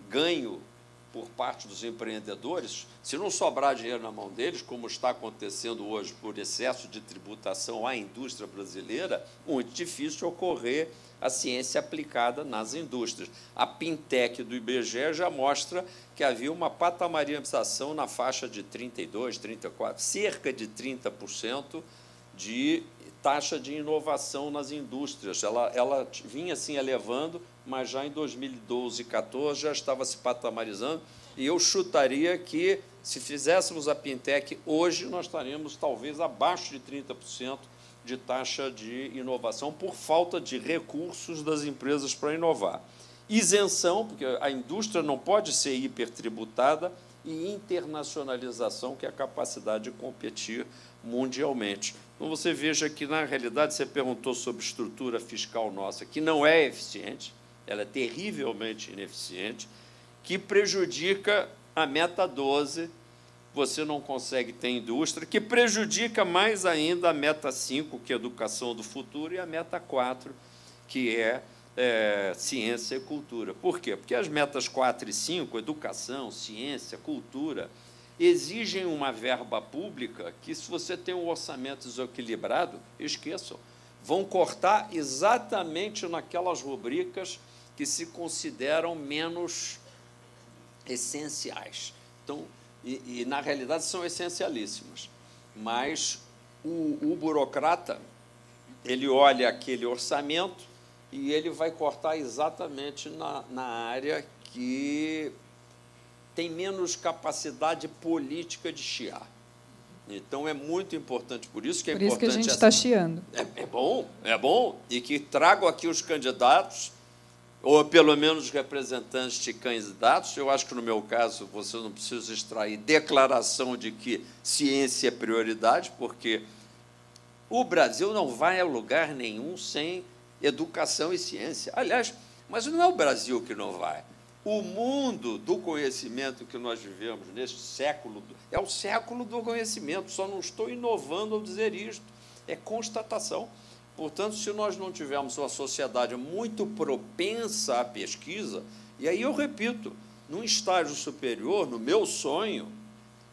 ganho por parte dos empreendedores, se não sobrar dinheiro na mão deles, como está acontecendo hoje por excesso de tributação à indústria brasileira, muito difícil ocorrer a ciência aplicada nas indústrias. A Pintec do IBGE já mostra que havia uma patamarização na faixa de 32%, 34%, cerca de 30% de taxa de inovação nas indústrias. Ela vinha assim elevando, mas já em 2012 e 2014 já estava se patamarizando, e eu chutaria que, se fizéssemos a Pintec hoje, nós estaríamos talvez abaixo de 30% de taxa de inovação por falta de recursos das empresas para inovar. Isenção, porque a indústria não pode ser hipertributada, e internacionalização, que é a capacidade de competir mundialmente. Então, você veja que, na realidade, você perguntou sobre estrutura fiscal nossa, que não é eficiente, ela é terrivelmente ineficiente, que prejudica a meta 12, você não consegue ter indústria, que prejudica mais ainda a meta 5, que é educação do futuro, e a meta 4, que é ciência e cultura. Por quê? Porque as metas 4 e 5, educação, ciência, cultura, exigem uma verba pública que, se você tem um orçamento desequilibrado, esqueçam, vão cortar exatamente naquelas rubricas que se consideram menos essenciais. Então, na realidade, são essencialíssimas. Mas o burocrata, ele olha aquele orçamento e ele vai cortar exatamente na área que tem menos capacidade política de chiar. Então, é muito importante, por isso que é importante... Por isso que a gente está chiando. É bom, e que trago aqui os candidatos, ou pelo menos os representantes de candidatos. Eu acho que, no meu caso, você não precisa extrair declaração de que ciência é prioridade, porque o Brasil não vai a lugar nenhum sem educação e ciência. Aliás, mas não é o Brasil que não vai. O mundo do conhecimento que nós vivemos neste século é o século do conhecimento. Só não estou inovando ao dizer isto. É constatação. Portanto, se nós não tivermos uma sociedade muito propensa à pesquisa, e aí eu repito, num estágio superior, no meu sonho,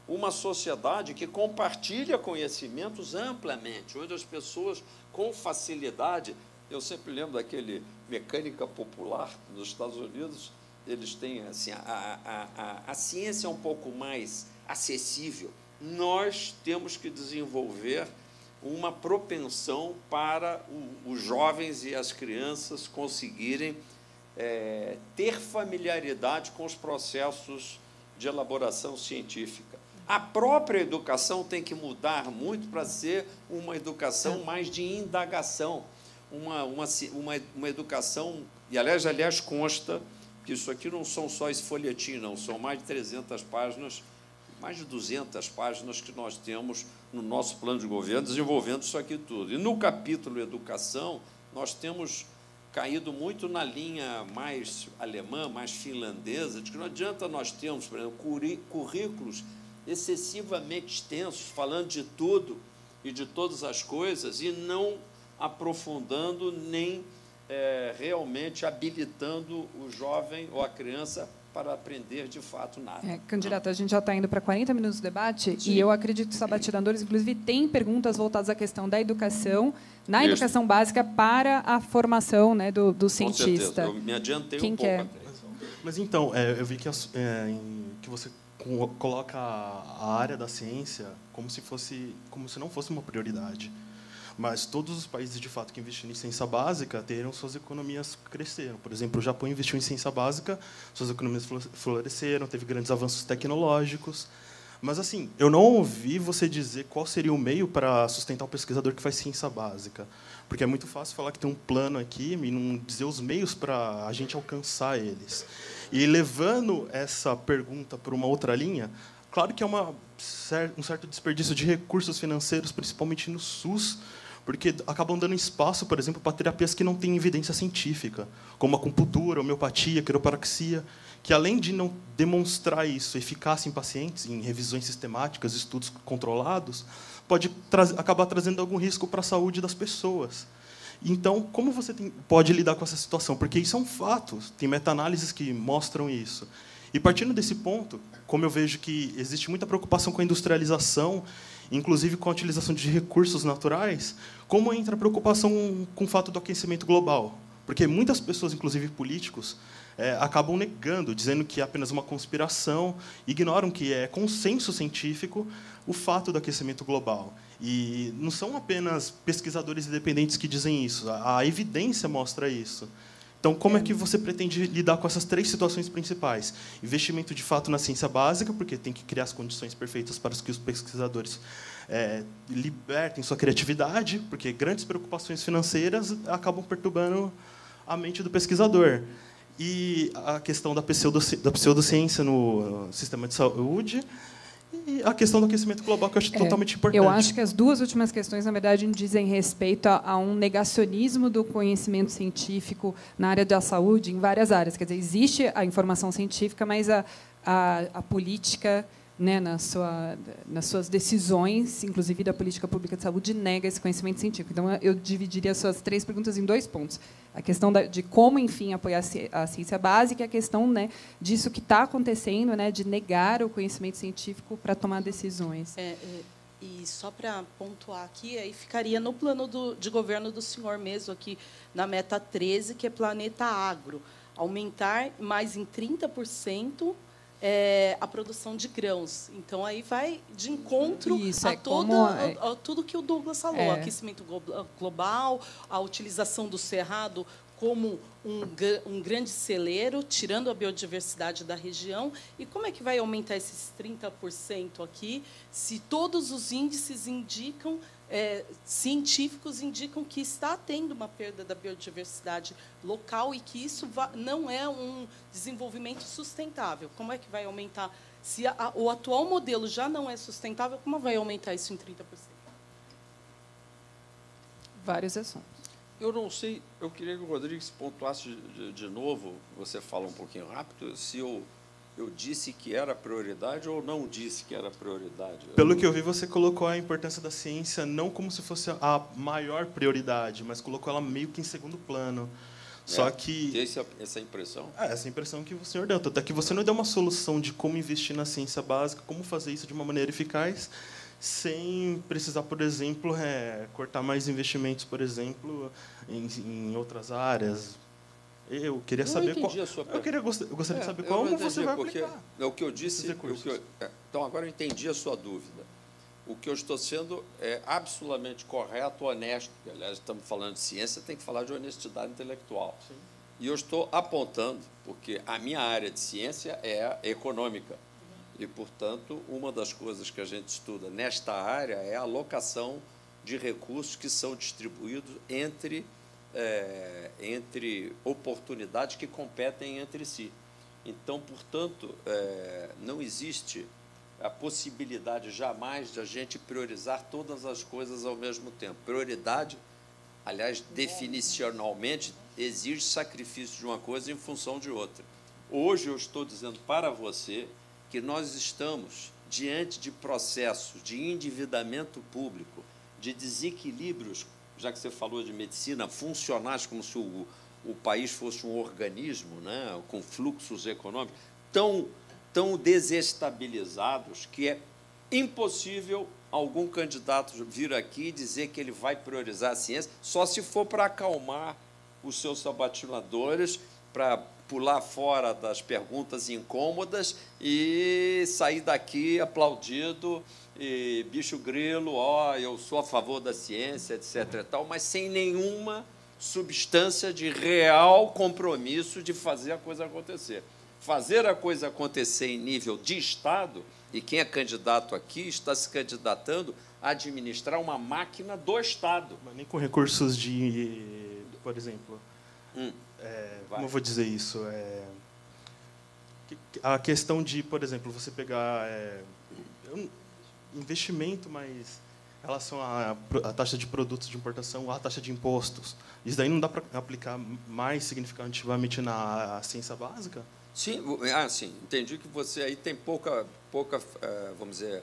uma sociedade que compartilha conhecimentos amplamente, onde as pessoas, com facilidade... Eu sempre lembro daquele Mecânica Popular nos Estados Unidos. Eles têm assim, a ciência é um pouco mais acessível. Nós temos que desenvolver uma propensão para os jovens e as crianças conseguirem ter familiaridade com os processos de elaboração científica. A própria educação tem que mudar muito para ser uma educação mais de indagação, uma educação, e aliás consta que isso aqui não são só esse folhetim, não, são mais de 300 páginas, mais de 200 páginas que nós temos no nosso plano de governo, desenvolvendo isso aqui tudo. E no capítulo Educação, nós temos caído muito na linha mais alemã, mais finlandesa, de que não adianta nós termos, por exemplo, currículos excessivamente extensos, falando de tudo e de todas as coisas, e não aprofundando nem realmente habilitando o jovem ou a criança para aprender, de fato, nada. Candidata, a gente já está indo para 40 minutos do debate. Sim. E eu acredito que os sabatinadores, inclusive, têm perguntas voltadas à questão da educação, na educação básica, para a formação, né, do cientista. Eu me adiantei Quem um pouco. Quer? Mas, então, eu vi que você coloca a área da ciência como se não fosse uma prioridade. Mas todos os países, de fato, que investiram em ciência básica, terão suas economias cresceram. Por exemplo, o Japão investiu em ciência básica, suas economias floresceram, teve grandes avanços tecnológicos. Mas, assim, eu não ouvi você dizer qual seria o meio para sustentar o pesquisador que faz ciência básica. Porque é muito fácil falar que tem um plano aqui e não dizer os meios para a gente alcançar eles. E, levando essa pergunta para uma outra linha, claro que é um certo desperdício de recursos financeiros, principalmente no SUS, porque acabam dando espaço, por exemplo, para terapias que não têm evidência científica, como acupuntura, homeopatia, quiropraxia, que, além de não demonstrar isso eficácia em pacientes, em revisões sistemáticas, estudos controlados, pode acabar trazendo algum risco para a saúde das pessoas. Então, como você pode lidar com essa situação? Porque isso é um fato, tem meta-análises que mostram isso. E, partindo desse ponto, como eu vejo que existe muita preocupação com a industrialização, inclusive com a utilização de recursos naturais, como entra a preocupação com o fato do aquecimento global? Porque muitas pessoas, inclusive políticos, acabam negando, dizendo que é apenas uma conspiração, ignoram que é consenso científico o fato do aquecimento global. E não são apenas pesquisadores independentes que dizem isso, a evidência mostra isso. Então, como é que você pretende lidar com essas três situações principais? Investimento, de fato, na ciência básica, porque tem que criar as condições perfeitas para que os pesquisadores libertem sua criatividade, porque grandes preocupações financeiras acabam perturbando a mente do pesquisador. E a questão da pseudociência no sistema de saúde, e a questão do aquecimento global, que eu acho totalmente importante. Eu acho que as duas últimas questões, na verdade, dizem respeito a um negacionismo do conhecimento científico na área da saúde, em várias áreas. Quer dizer, existe a informação científica, mas a política, né, nas suas decisões, inclusive da política pública de saúde, nega esse conhecimento científico. Então, eu dividiria as suas três perguntas em 2 pontos. A questão de como, enfim, apoiar a ciência básica e a questão, né, disso que está acontecendo, né, de negar o conhecimento científico para tomar decisões. E só para pontuar aqui, aí ficaria no plano de governo do senhor mesmo, aqui na meta 13, que é Planeta Agro. Aumentar mais em 30% a produção de grãos. Então, aí vai de encontro a tudo que o Douglas falou, aquecimento global, a utilização do cerrado como um grande celeiro, tirando a biodiversidade da região? E como é que vai aumentar esses 30% aqui, se todos os índices indicam, científicos indicam que está tendo uma perda da biodiversidade local e que isso não é um desenvolvimento sustentável? Como é que vai aumentar? Se o atual modelo já não é sustentável, como vai aumentar isso em 30%? Vários assuntos. Eu não sei, eu queria que o Rodrigues pontuasse de novo, você fala um pouquinho rápido, se eu disse que era prioridade ou não disse que era prioridade. Pelo que eu vi, você colocou a importância da ciência não como se fosse a maior prioridade, mas colocou ela meio que em segundo plano. Só que... Essa impressão? Essa impressão que o senhor deu. Até que você não deu uma solução de como investir na ciência básica, como fazer isso de uma maneira eficaz, sem precisar, por exemplo, cortar mais investimentos, por exemplo, em outras áreas. Eu queria saber qual. Eu gostaria de saber como você vai aplicar. É o que eu disse. Então, agora eu entendi a sua dúvida. O que eu estou sendo é absolutamente correto, honesto, porque, aliás, estamos falando de ciência, tem que falar de honestidade intelectual. Sim. E eu estou apontando, porque a minha área de ciência é econômica. E, portanto, uma das coisas que a gente estuda nesta área é a alocação de recursos que são distribuídos entre oportunidades que competem entre si. Então, portanto, não existe a possibilidade jamais de a gente priorizar todas as coisas ao mesmo tempo. Prioridade, aliás, definicionalmente, exige sacrifício de uma coisa em função de outra. Hoje eu estou dizendo para você que nós estamos diante de processos de endividamento público, de desequilíbrios, já que você falou de medicina, funcionais, como se o país fosse um organismo, né, com fluxos econômicos, tão desestabilizados que é impossível algum candidato vir aqui e dizer que ele vai priorizar a ciência, só se for para acalmar os seus sabatinadores, para pular fora das perguntas incômodas e sair daqui aplaudido, e bicho grilo, eu sou a favor da ciência, etc. E tal, mas sem nenhuma substância de real compromisso de fazer a coisa acontecer. Fazer a coisa acontecer em nível de Estado, e quem é candidato aqui está se candidatando a administrar uma máquina do Estado. Mas nem com recursos por exemplo... como eu vou dizer isso? A questão de, por exemplo, você pegar investimento, mas em relação à taxa de produtos de importação, à taxa de impostos, isso daí não dá para aplicar mais significativamente na ciência básica? Sim, sim. Entendi que você aí tem pouca vamos dizer,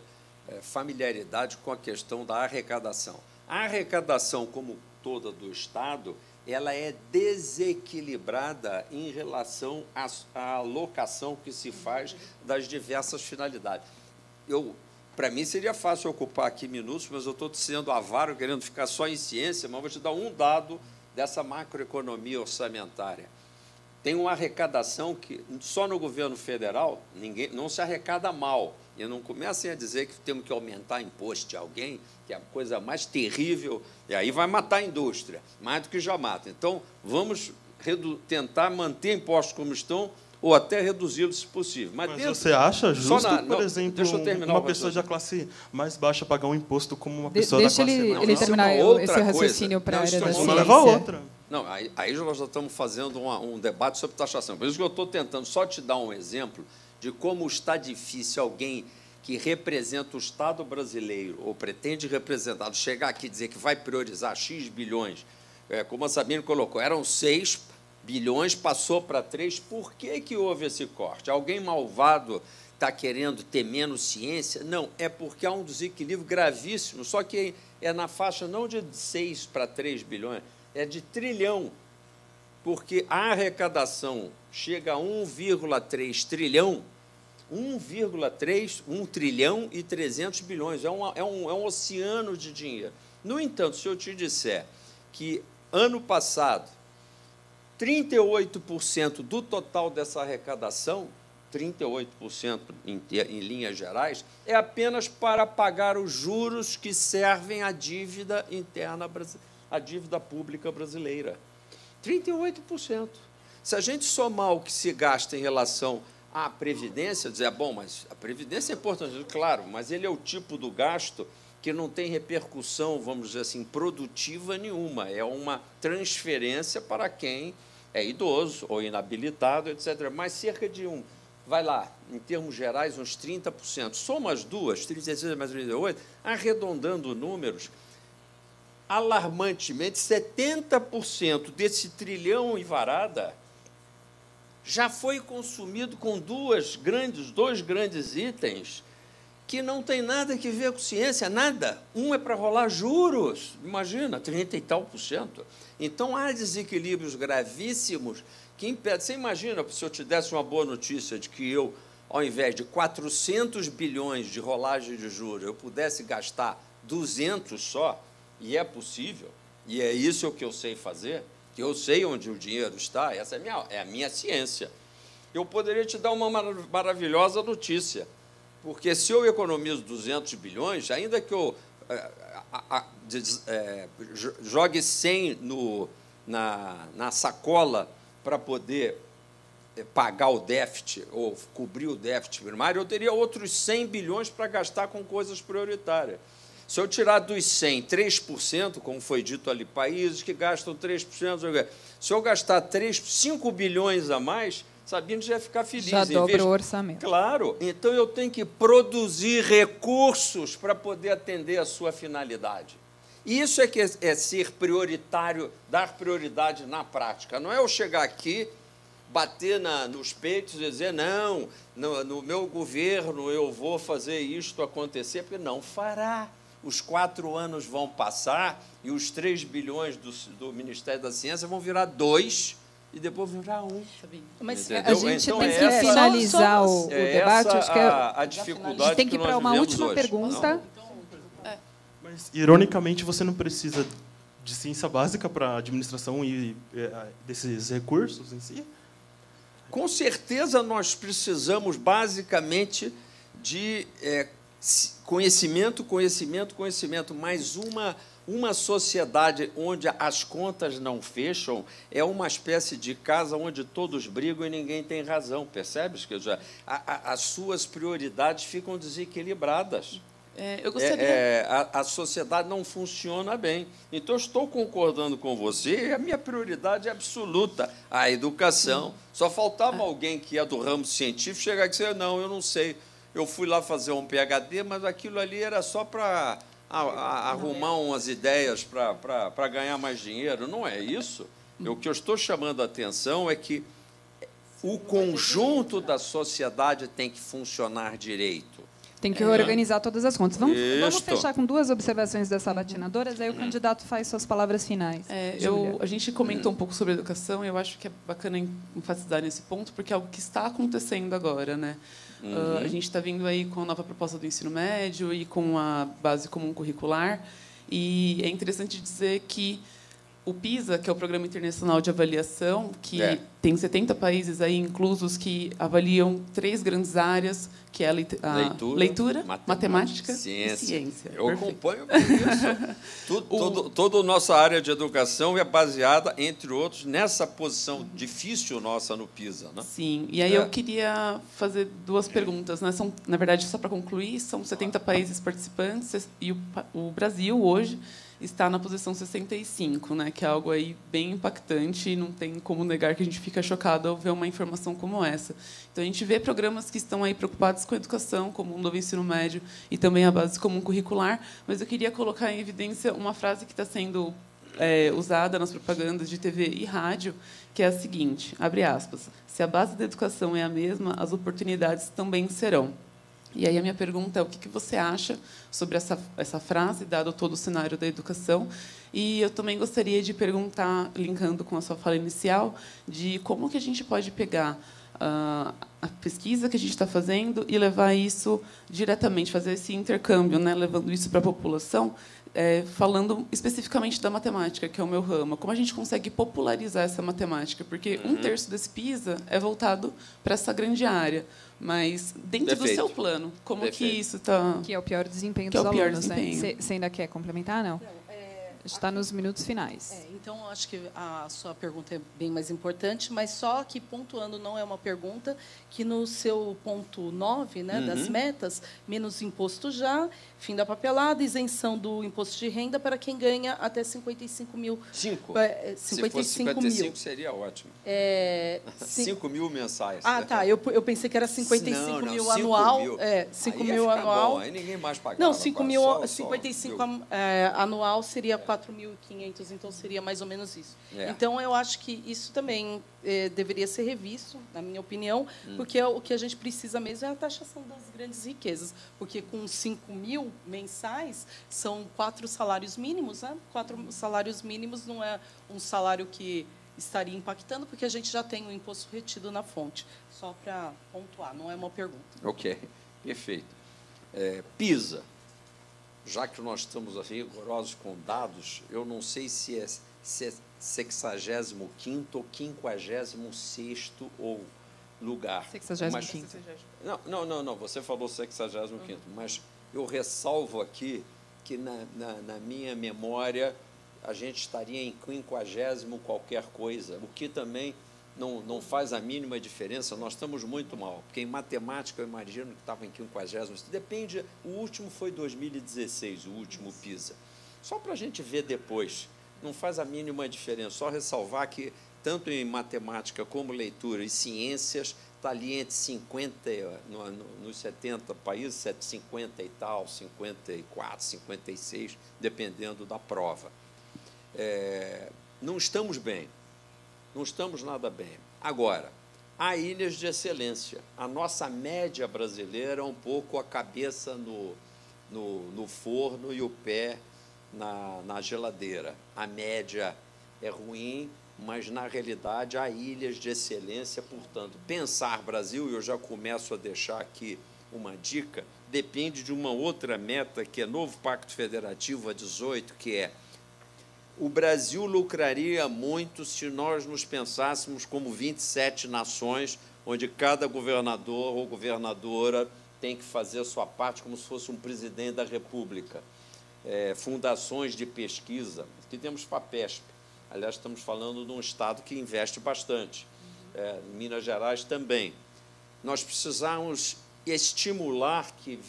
familiaridade com a questão da arrecadação. A arrecadação, como toda do Estado, ela é desequilibrada em relação à alocação que se faz das diversas finalidades. Para mim, seria fácil ocupar aqui minutos, mas eu estou sendo avaro, querendo ficar só em ciência, mas vou te dar um dado dessa macroeconomia orçamentária. Tem uma arrecadação que, só no governo federal, não se arrecada mal. E não comecem a dizer que temos que aumentar imposto de alguém, que é a coisa mais terrível, e aí vai matar a indústria, mais do que já mata. Então, vamos tentar manter impostos como estão, ou até reduzi-los, se possível. Mas você acha justo, por exemplo, deixa eu terminar uma pessoa da classe mais baixa pagar um imposto como uma pessoa da classe mais alta? Deixa ele terminar esse raciocínio para a área da ciência. Leva a outra. Não, aí nós já estamos fazendo um debate sobre taxação. Por isso que eu estou tentando só te dar um exemplo de como está difícil alguém que representa o Estado brasileiro, ou pretende representá-lo, chegar aqui e dizer que vai priorizar X bilhões, como a Sabine colocou, eram 6 bilhões, passou para 3, por que houve esse corte? Alguém malvado está querendo ter menos ciência? Não, é porque há um desequilíbrio gravíssimo, só que é na faixa não de 6 para 3 bilhões, é de trilhão, porque a arrecadação chega a 1,3 trilhão, 1 trilhão e 300 bilhões, é um oceano de dinheiro. No entanto, se eu te disser que, ano passado, 38% do total dessa arrecadação, 38% em linhas gerais, é apenas para pagar os juros que servem à dívida interna, à dívida pública brasileira. 38%. Se a gente somar o que se gasta em relação à Previdência, dizer, bom, mas a Previdência é importante, claro, mas ele é o tipo do gasto que não tem repercussão, vamos dizer assim, produtiva nenhuma. É uma transferência para quem é idoso ou inabilitado, etc. Mas cerca de vai lá, em termos gerais, uns 30%. Soma as duas, 36 mais 38, arredondando números, alarmantemente, 70% desse trilhão e varada já foi consumido com dois grandes itens que não tem nada que ver com ciência, nada. Um é para rolar juros, imagina, 30 e tal %. Então, há desequilíbrios gravíssimos que impedem. Você imagina, se eu te desse uma boa notícia de que eu, ao invés de 400 bilhões de rolagem de juros, eu pudesse gastar 200 só, e é possível, e é isso que eu sei fazer, que eu sei onde o dinheiro está, essa é a minha ciência. Eu poderia te dar uma maravilhosa notícia, porque se eu economizo 200 bilhões, ainda que eu jogue 100 na sacola para poder pagar o déficit ou cobrir o déficit primário, eu teria outros 100 bilhões para gastar com coisas prioritárias. Se eu tirar dos 100, 3%, como foi dito ali, países que gastam 3%, se eu gastar 5 bilhões a mais, Sabino já ia ficar feliz. Já dobra o orçamento. Claro, então eu tenho que produzir recursos para poder atender a sua finalidade. Isso é que é ser prioritário, dar prioridade na prática. Não é eu chegar aqui, bater nos peitos e dizer, não, no meu governo eu vou fazer isto acontecer, porque não fará. Os 4 anos vão passar e os 3 bilhões do Ministério da Ciência vão virar 2 e depois virar 1. Mas a gente então, tem que finalizar o debate. Acho que a dificuldade. A gente tem que ir para uma última hoje. pergunta. Mas, ironicamente, você não precisa de ciência básica para a administração e desses recursos em si? Com certeza, nós precisamos, basicamente, de conhecimento, mas uma sociedade onde as contas não fecham é uma espécie de casa onde todos brigam e ninguém tem razão, percebes? As suas prioridades ficam desequilibradas. Eu gostaria... a sociedade não funciona bem. Então, eu estou concordando com você, a minha prioridade é absoluta, a educação. Só faltava alguém que é do ramo científico chegar e dizer, não, eu não sei, eu fui lá fazer um PhD, mas aquilo ali era só para arrumar umas ideias para ganhar mais dinheiro. Não é isso. O que eu estou chamando a atenção é que o conjunto da sociedade tem que funcionar direito. Tem que organizar todas as contas. Vamos fechar com 2 observações das sabatinadoras, aí o candidato faz suas palavras finais. A gente comentou um pouco sobre educação, e eu acho que é bacana enfatizar nesse ponto, porque é algo que está acontecendo agora, né? A gente está vindo aí com a nova proposta do ensino médio e com a base comum curricular, e é interessante dizer que o PISA, que é o Programa Internacional de Avaliação, que tem 70 países aí inclusos que avaliam 3 grandes áreas, que é a leitura, matemática e ciência. Eu acompanho isso. Toda a nossa área de educação é baseada, entre outros, nessa posição difícil nossa no PISA. Né? Sim, e aí eu queria fazer 2 perguntas. Né? Na verdade, só para concluir, são 70 países participantes e o Brasil, hoje, está na posição 65, né, que é algo aí bem impactante, e não tem como negar que a gente fica chocado ao ver uma informação como essa. Então, a gente vê programas que estão aí preocupados com a educação, como o novo ensino médio e também a base comum curricular, mas eu queria colocar em evidência uma frase que está sendo usada nas propagandas de TV e rádio, que é a seguinte, abre aspas, se a base da educação é a mesma, as oportunidades também serão. E aí a minha pergunta é o que você acha sobre essa frase, dado todo o cenário da educação. E eu também gostaria de perguntar, linkando com a sua fala inicial, de como que a gente pode pegar a pesquisa que a gente está fazendo e levar isso diretamente, fazer esse intercâmbio, né, levando isso para a população, falando especificamente da matemática, que é o meu ramo. Como a gente consegue popularizar essa matemática? Porque 1/3 desse PISA é voltado para essa grande área. Mas, dentro do seu plano, como que isso está... Que é o pior desempenho dos alunos, né? Você ainda quer complementar, não? está nos minutos finais. Então, acho que a sua pergunta é bem mais importante, mas só que, pontuando, não é uma pergunta, que no seu ponto 9, né, das metas, menos imposto já, fim da papelada, isenção do imposto de renda para quem ganha até 55 mil. 5? 55 Se fosse 55 mil. seria ótimo. 5 mil mensais. Ah, tá. Eu pensei que era 55 não, mil 5 anual. mil. 5 Aí ia mil ficar anual. Bom, aí ninguém mais pagava. Não, 5 mil, só 55 mil. anual seria 4.500, então seria mais ou menos isso. É. Então, eu acho que isso também deveria ser revisto, na minha opinião, porque o que a gente precisa mesmo é a taxação das grandes riquezas, porque com 5 mil mensais, são 4 salários mínimos, né? 4 salários mínimos não é um salário que estaria impactando, porque a gente já tem o imposto retido na fonte. Só para pontuar, não é uma pergunta. Ok, perfeito. PISA, já que nós estamos rigorosos com dados, eu não sei se é 65º ou 56º ou lugar. 65º. Não, você falou 65º, mas eu ressalvo aqui que na minha memória a gente estaria em 50º qualquer coisa, o que também não faz a mínima diferença. Nós estamos muito mal, porque em matemática eu imagino que estava em 50º. Depende, o último foi 2016, o último PISA. Só para a gente ver depois, não faz a mínima diferença. Só ressalvar que, tanto em matemática como leitura e ciências, está ali entre 50, nos 70 países, 50 e tal, 54, 56, dependendo da prova. Não estamos bem. Não estamos nada bem. Agora, há ilhas de excelência. A nossa média brasileira é um pouco a cabeça no forno e o pé na geladeira. A média é ruim, mas, na realidade, há ilhas de excelência. Portanto, pensar Brasil, e eu já começo a deixar aqui uma dica, depende de uma outra meta, que é novo Pacto Federativo a 18, que é: o Brasil lucraria muito se nós nos pensássemos como 27 nações, onde cada governador ou governadora tem que fazer a sua parte como se fosse um presidente da República. Fundações de pesquisa, aqui temos FAPESP, aliás, estamos falando de um estado que investe bastante, Minas Gerais também. Nós precisamos estimular que,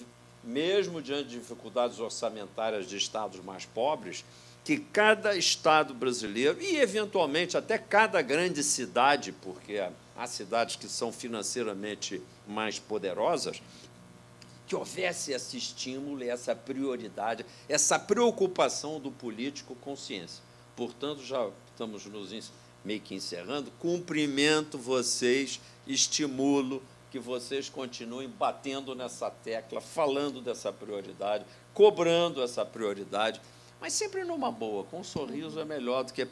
mesmo diante de dificuldades orçamentárias de estados mais pobres, que cada estado brasileiro, e eventualmente até cada grande cidade, porque há cidades que são financeiramente mais poderosas, que houvesse esse estímulo, essa prioridade, essa preocupação do político com ciência. Portanto, já estamos meio que encerrando. Cumprimento vocês, estimulo que vocês continuem batendo nessa tecla, falando dessa prioridade, cobrando essa prioridade, mas sempre numa boa, com um sorriso é melhor do que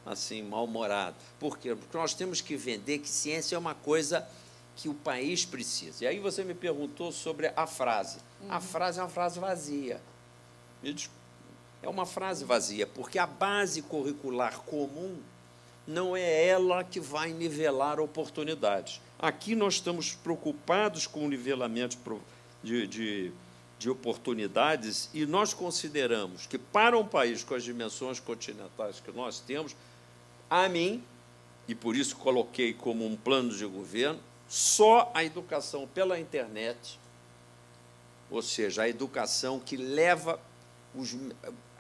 assim, mal-humorado. Por quê? Porque nós temos que vender que ciência é uma coisa que o país precisa. E aí você me perguntou sobre a frase. A frase é uma frase vazia. É uma frase vazia, porque a base curricular comum não é ela que vai nivelar oportunidades. Aqui nós estamos preocupados com o nivelamento de oportunidades, e nós consideramos que, para um país com as dimensões continentais que nós temos, a mim, e por isso coloquei como um plano de governo, só a educação pela internet, ou seja, a educação que leva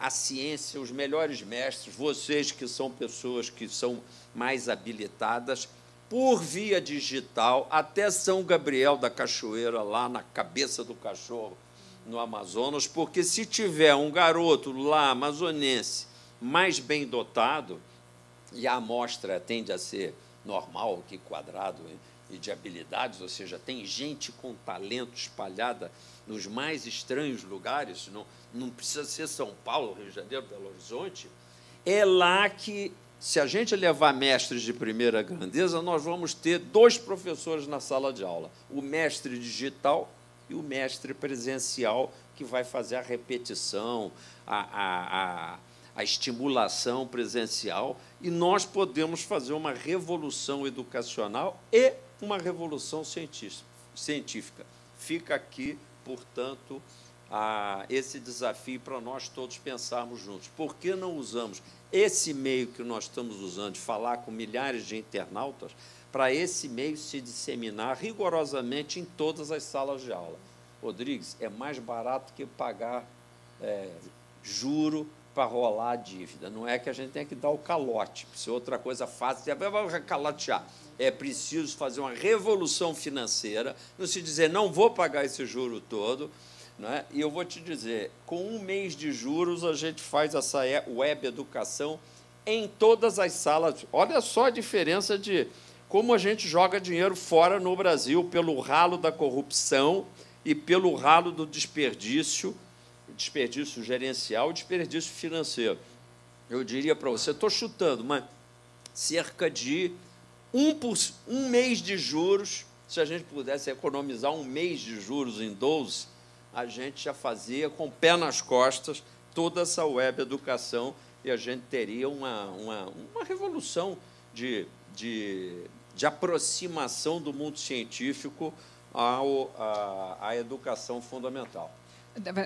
a ciência, os melhores mestres, vocês que são pessoas que são mais habilitadas, por via digital, até São Gabriel da Cachoeira, lá na cabeça do cachorro, no Amazonas, porque se tiver um garoto lá, amazonense, mais bem dotado, e a amostra tende a ser normal, que quadrado e de habilidades, ou seja, tem gente com talento espalhada nos mais estranhos lugares, não precisa ser São Paulo, Rio de Janeiro, Belo Horizonte, é lá que, se a gente levar mestres de primeira grandeza, nós vamos ter 2 professores na sala de aula, o mestre digital e o mestre presencial, que vai fazer a repetição, a estimulação presencial, e nós podemos fazer uma revolução educacional e uma revolução científica. Fica aqui, portanto, esse desafio para nós todos pensarmos juntos. Por que não usamos esse meio que nós estamos usando, de falar com milhares de internautas, para esse meio se disseminar rigorosamente em todas as salas de aula? Rodrigues, é mais barato que pagar juro para rolar a dívida. Não é que a gente tem que dar o calote. Se outra coisa fácil, vai calotear. É preciso fazer uma revolução financeira, não se dizer, não vou pagar esse juro todo, não é? E eu vou te dizer, com 1 mês de juros, a gente faz essa web educação em todas as salas. Olha só a diferença de como a gente joga dinheiro fora no Brasil, pelo ralo da corrupção e pelo ralo do desperdício gerencial e desperdício financeiro. Eu diria para você, estou chutando, mas cerca de um mês de juros, se a gente pudesse economizar 1 mês de juros em 12, a gente já fazia com o pé nas costas toda essa web educação e a gente teria uma revolução de aproximação do mundo científico à educação fundamental.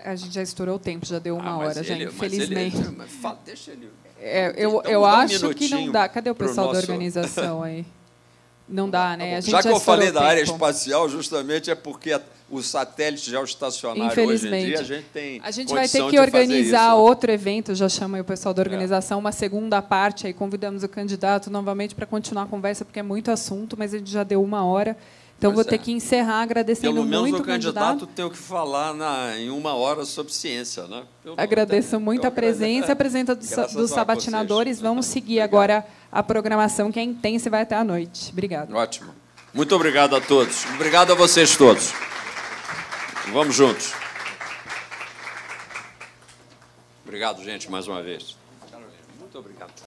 A gente já estourou o tempo, já deu 1 hora, já, infelizmente. Deixa ele... eu acho que não dá. Cadê o pessoal da organização aí? Não dá, né? A gente já que eu falei da área espacial, justamente é porque os satélites geoestacionários hoje em dia, a gente vai ter que organizar outro evento, já chama aí o pessoal da organização, uma segunda parte, aí convidamos o candidato novamente para continuar a conversa, porque é muito assunto, mas a gente já deu 1 hora. Então, vou ter que encerrar agradecendo muito o candidato. Pelo menos o candidato tem o que falar em 1 hora sobre ciência, né? Agradeço muito a presença e a presença dos sabatinadores. Vamos seguir agora a programação, que é intensa e vai até a noite. Obrigada. Ótimo. Muito obrigado a todos. Obrigado a vocês todos. Vamos juntos. Obrigado, gente, mais uma vez. Muito obrigado.